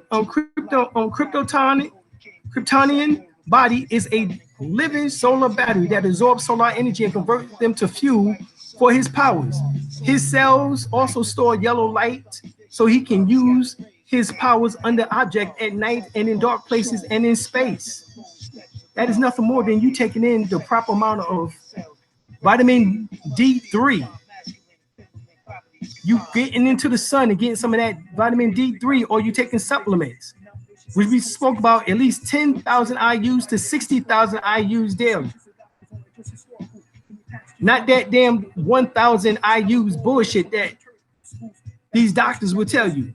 body is a living solar battery that absorbs solar energy and converts them to fuel for his powers. His cells also store yellow light so he can use his powers under object at night and in dark places and in space. That is nothing more than you taking in the proper amount of vitamin D3. You getting into the sun and getting some of that vitamin D3, or you taking supplements, which we spoke about, at least 10,000 IUs to 60,000 IUs daily. Not that damn 1,000 IUs bullshit that these doctors will tell you.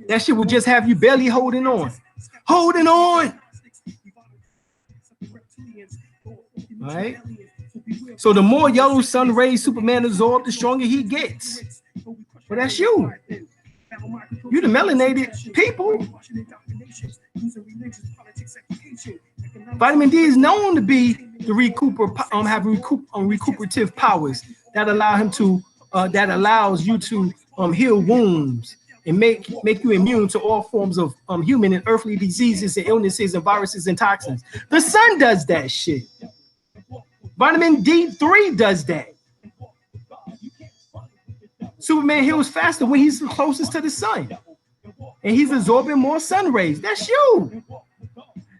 That shit will just have you barely holding on. Holding on. All right. So the more yellow sun rays Superman absorbs, the stronger he gets. But that's you. You the melanated people. Vitamin D is known to be the recuperative powers that allow him to that allows you to heal wounds and make you immune to all forms of human and earthly diseases and illnesses and viruses and toxins. The sun does that shit. Vitamin D3 does that. Superman heals faster when he's closest to the sun, and he's absorbing more sun rays. That's you.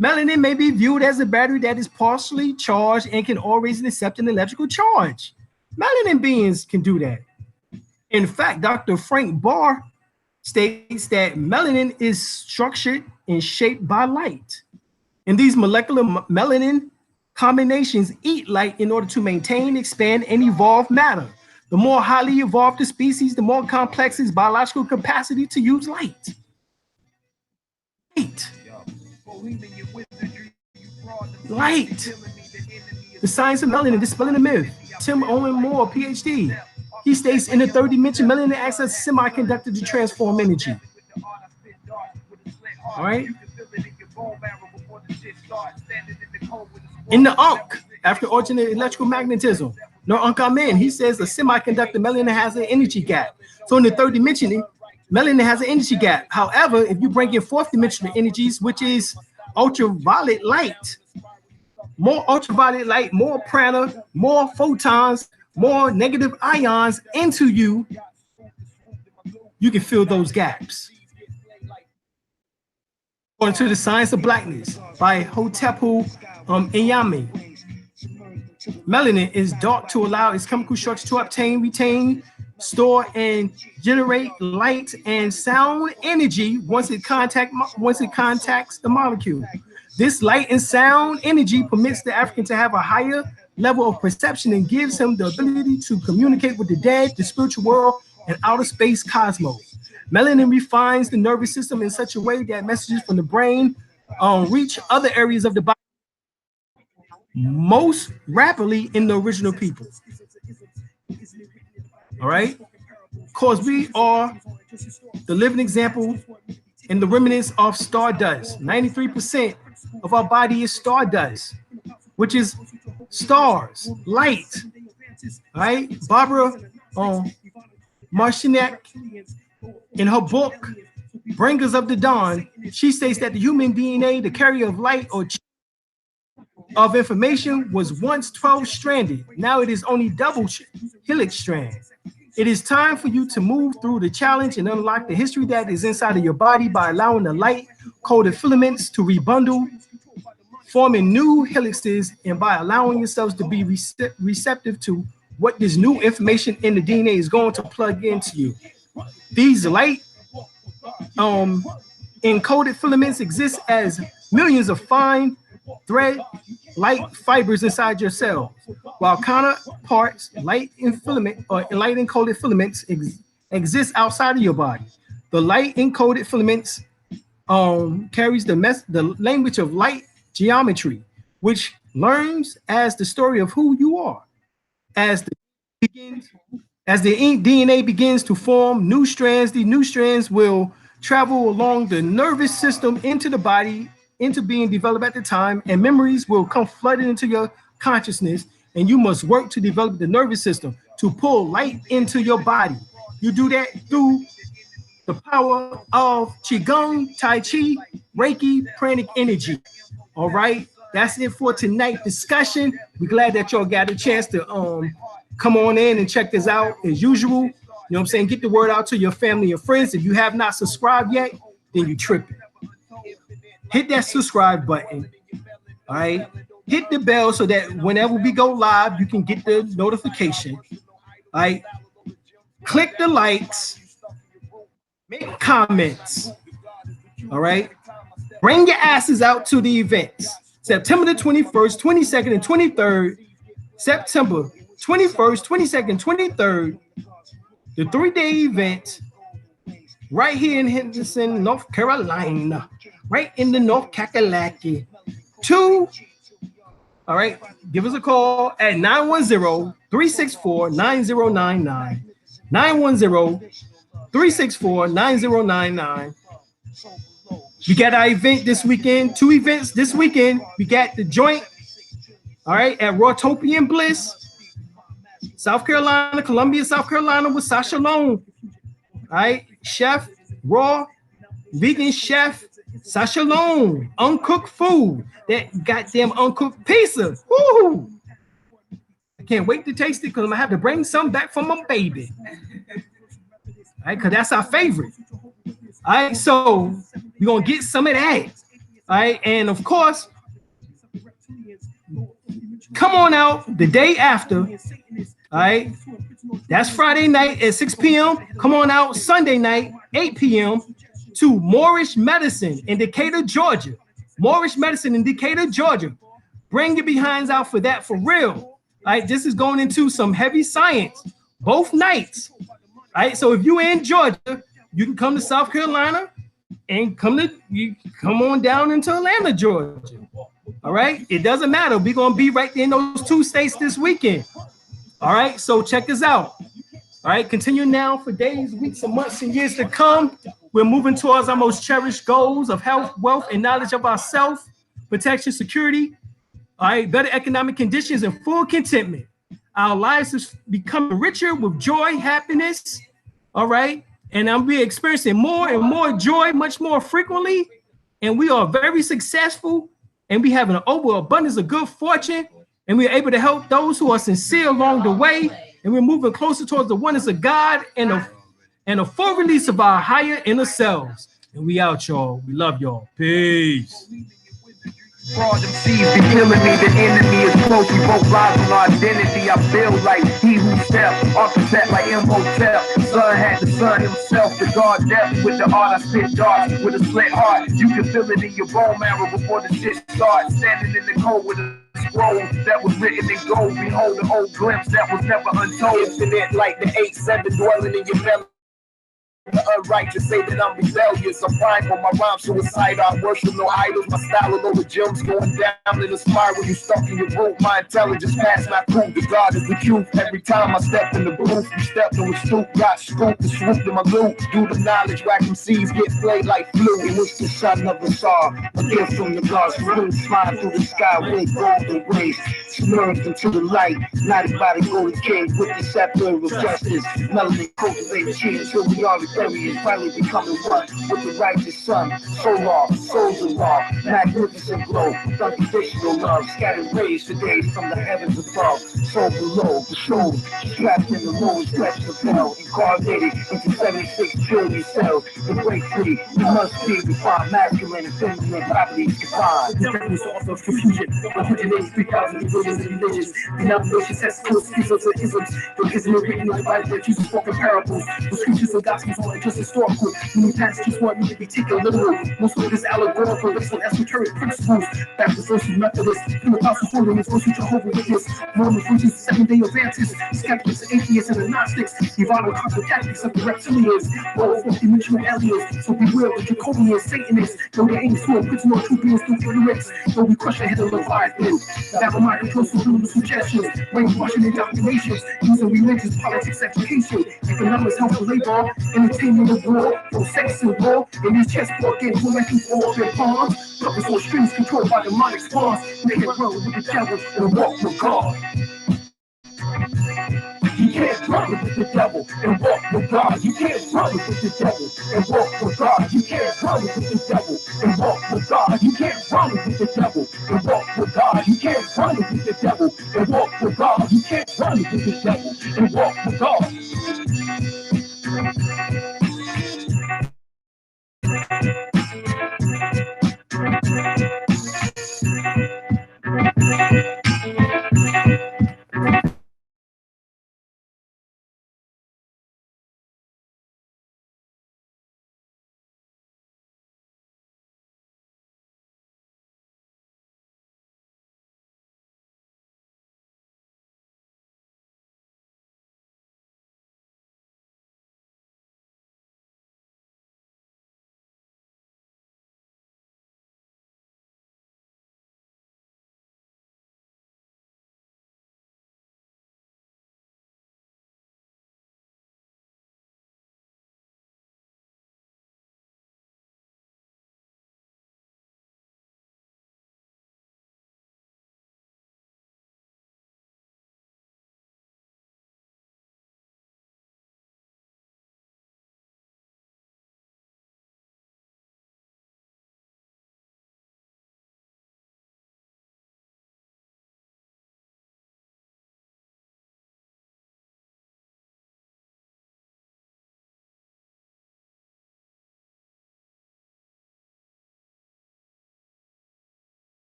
Melanin may be viewed as a battery that is partially charged and can always accept an electrical charge. Melanin beings can do that. In fact, Dr. Frank Barr states that melanin is structured and shaped by light. And these molecular melanin combinations eat light in order to maintain, expand, and evolve matter. The more highly evolved the species, the more complex its biological capacity to use light. Light. The science of melanin, dispelling the myth. Tim Owen Moore, PhD. He states in the third dimension, melanin acts as a semiconductor to transform energy. All right. In the Ankh, after alternate electrical magnetism, no Ankh Amen, he says a semiconductor melanin has an energy gap. So in the third dimension, melanin has an energy gap. However, if you bring in fourth dimensional energies, which is ultraviolet light, more ultraviolet light, more prana, more photons, more negative ions into you, you can fill those gaps. According to the Science of Blackness by Hotepu Inyami, melanin is dark to allow its chemical structure to obtain, retain, store, and generate light and sound energy once it contacts the molecule. This light and sound energy permits the African to have a higher level of perception and gives him the ability to communicate with the dead, the spiritual world, and outer space cosmos. Melanin refines the nervous system in such a way that messages from the brain reach other areas of the body. most rapidly in the original people. All right? Because we are the living example and the remnants of stardust. 93% of our body is stardust, which is stars, light. All right? Barbara Marcinek, in her book, Bringers of the Dawn, she states that the human DNA, the carrier of light or of information, was once 12-stranded. Now it is only double helix strand. It is time for you to move through the challenge and unlock the history that is inside of your body by allowing the light-coded filaments to rebundle, forming new helices, and by allowing yourselves to be receptive to what this new information in the DNA is going to plug into you. These light encoded filaments exist as millions of fine thread light fibers inside your cells, while counterparts light encoded filaments exist outside of your body. The light encoded filaments carries the language of light geometry, which learns as the story of who you are. As the DNA begins to form new strands, the new strands will travel along the nervous system into the body, into being developed at the time, and memories will come flooding into your consciousness, and you must work to develop the nervous system to pull light into your body. You do that through the power of Qigong, Tai Chi, Reiki, pranic energy. All right, that's it for tonight's discussion. We're glad that y'all got a chance to come on in and check this out as usual. You know what I'm saying? Get the word out to your family and friends. If you have not subscribed yet, then you tripping. Hit that subscribe button. All right. Hit the bell so that whenever we go live, you can get the notification. All right. Click the likes. Make comments. All right. Bring your asses out to the events. September the 21st, 22nd, and 23rd. September 21st, 22nd, 23rd. The 3-day event right here in Henderson, North Carolina. Right in the North Kakalaki. All right, give us a call at 910-364-9099. 910-364-9099. We got our event this weekend, 2 events this weekend. We got the joint, all right, at Rawtopian Bliss, South Carolina, Columbia, South Carolina, with Sasha Lone. All right, chef, raw, vegan chef, Sasha Lone, uncooked food, that goddamn uncooked pizza. Woo! I can't wait to taste it because I'm gonna have to bring some back for my baby. All right, because that's our favorite. All right, so we're gonna get some of that. All right, and of course, come on out the day after. All right, that's Friday night at 6 p.m. Come on out Sunday night, 8 p.m. to Moorish Medicine in Decatur, Georgia. Moorish Medicine in Decatur, Georgia. Bring your behinds out for that for real. All right, this is going into some heavy science both nights. All right, so if you're in Georgia, you can come to South Carolina and come on down into Atlanta, Georgia. All right, it doesn't matter. We're gonna be right there in those 2 states this weekend. All right, so check this out. All right, continue now for days, weeks, and months and years to come. We're moving towards our most cherished goals of health, wealth, and knowledge of ourselves, protection, security, all right, better economic conditions, and full contentment. Our lives is becoming richer with joy, happiness, all right? And we're experiencing more and more joy much more frequently, and we are very successful, and we have an overabundance of good fortune, and we're able to help those who are sincere along the way, and we're moving closer towards the oneness of God and a full release of our higher inner selves. And we out, y'all. We love y'all. Peace.
Fraud MCs be killing me, the enemy is close. We both lies on our identity. I feel like he who stepped, architect like Imhotep. Son had the sun himself, the God depth. With the art I spit darts, with a slit heart. You can feel it in your bone marrow before the shit starts. Standing in the cold with a scroll that was written in gold. Behold the old glimpse that was never untold. Infinite like the 8-7 dwelling in your belly. The unrighteous say that I'm rebellious. I'm fine with my rhymes suicidal. I worship no idols. My style of the gems going down in the spiral. You stuck in your room. My intelligence past my proof. The God is the truth. Every time I step in the booth, you step in with stoop. Got scoop and swoop in my loot. Do the knowledge, whack them seeds, get played like flu.
It was the son of a star, a gift from the gods. Roots flying through the sky with golden rays. Submerged into the light, knighted by the golden king with the scepter of justice. Melanin cultivated cheers till we are rebellious, finally becoming one with the righteous sun. Solar, souls of law, magnificent glow, with unconditional love. Scattered rays today from the heavens above. Soul below, the soul, trapped in the lowest flesh of hell. Incarnated into 76 trillion cells. To break free, we must be refined, masculine and feminine properties defined.
The devil is the author of confusion. 183,000 divisions and religions. Denominations, sects, codes, schisms, and isms. There isn't a written in the Bible that Jesus spoke in parables. The scriptures and gospels aren't just historical. Many passages want me to be taken literal. Most of it is allegorical, based on esoteric principles. Baptist versus Methodist, Pentecostal holiness versus Jehovah's Witness, Mormons versus Seventh-day Adventists, skeptics, atheists, and agnostics, divine Catholics of the reptilians, all fourth-dimensional aliens. So beware of the draconian Satanists. Though they ain't so prison or true beings through ignorance, though we crush the head of Leviathan. Babylon controls subliminal suggestions, brainwashing indoctrinations, using religious politics, education, economics, health, and labor, entertainment and war, from sex and war, and these chessboard games will let you all their pawns. Puppets on strings controlled by demonic spawns. They can run with the devil and walk with God.
You can't run with the devil and walk with God. You can't run with the devil and walk with God. You can't run with the devil and walk with God. You can't run with the devil and walk with God. You can't run with the devil and walk with God. You can't run with the devil and walk with God.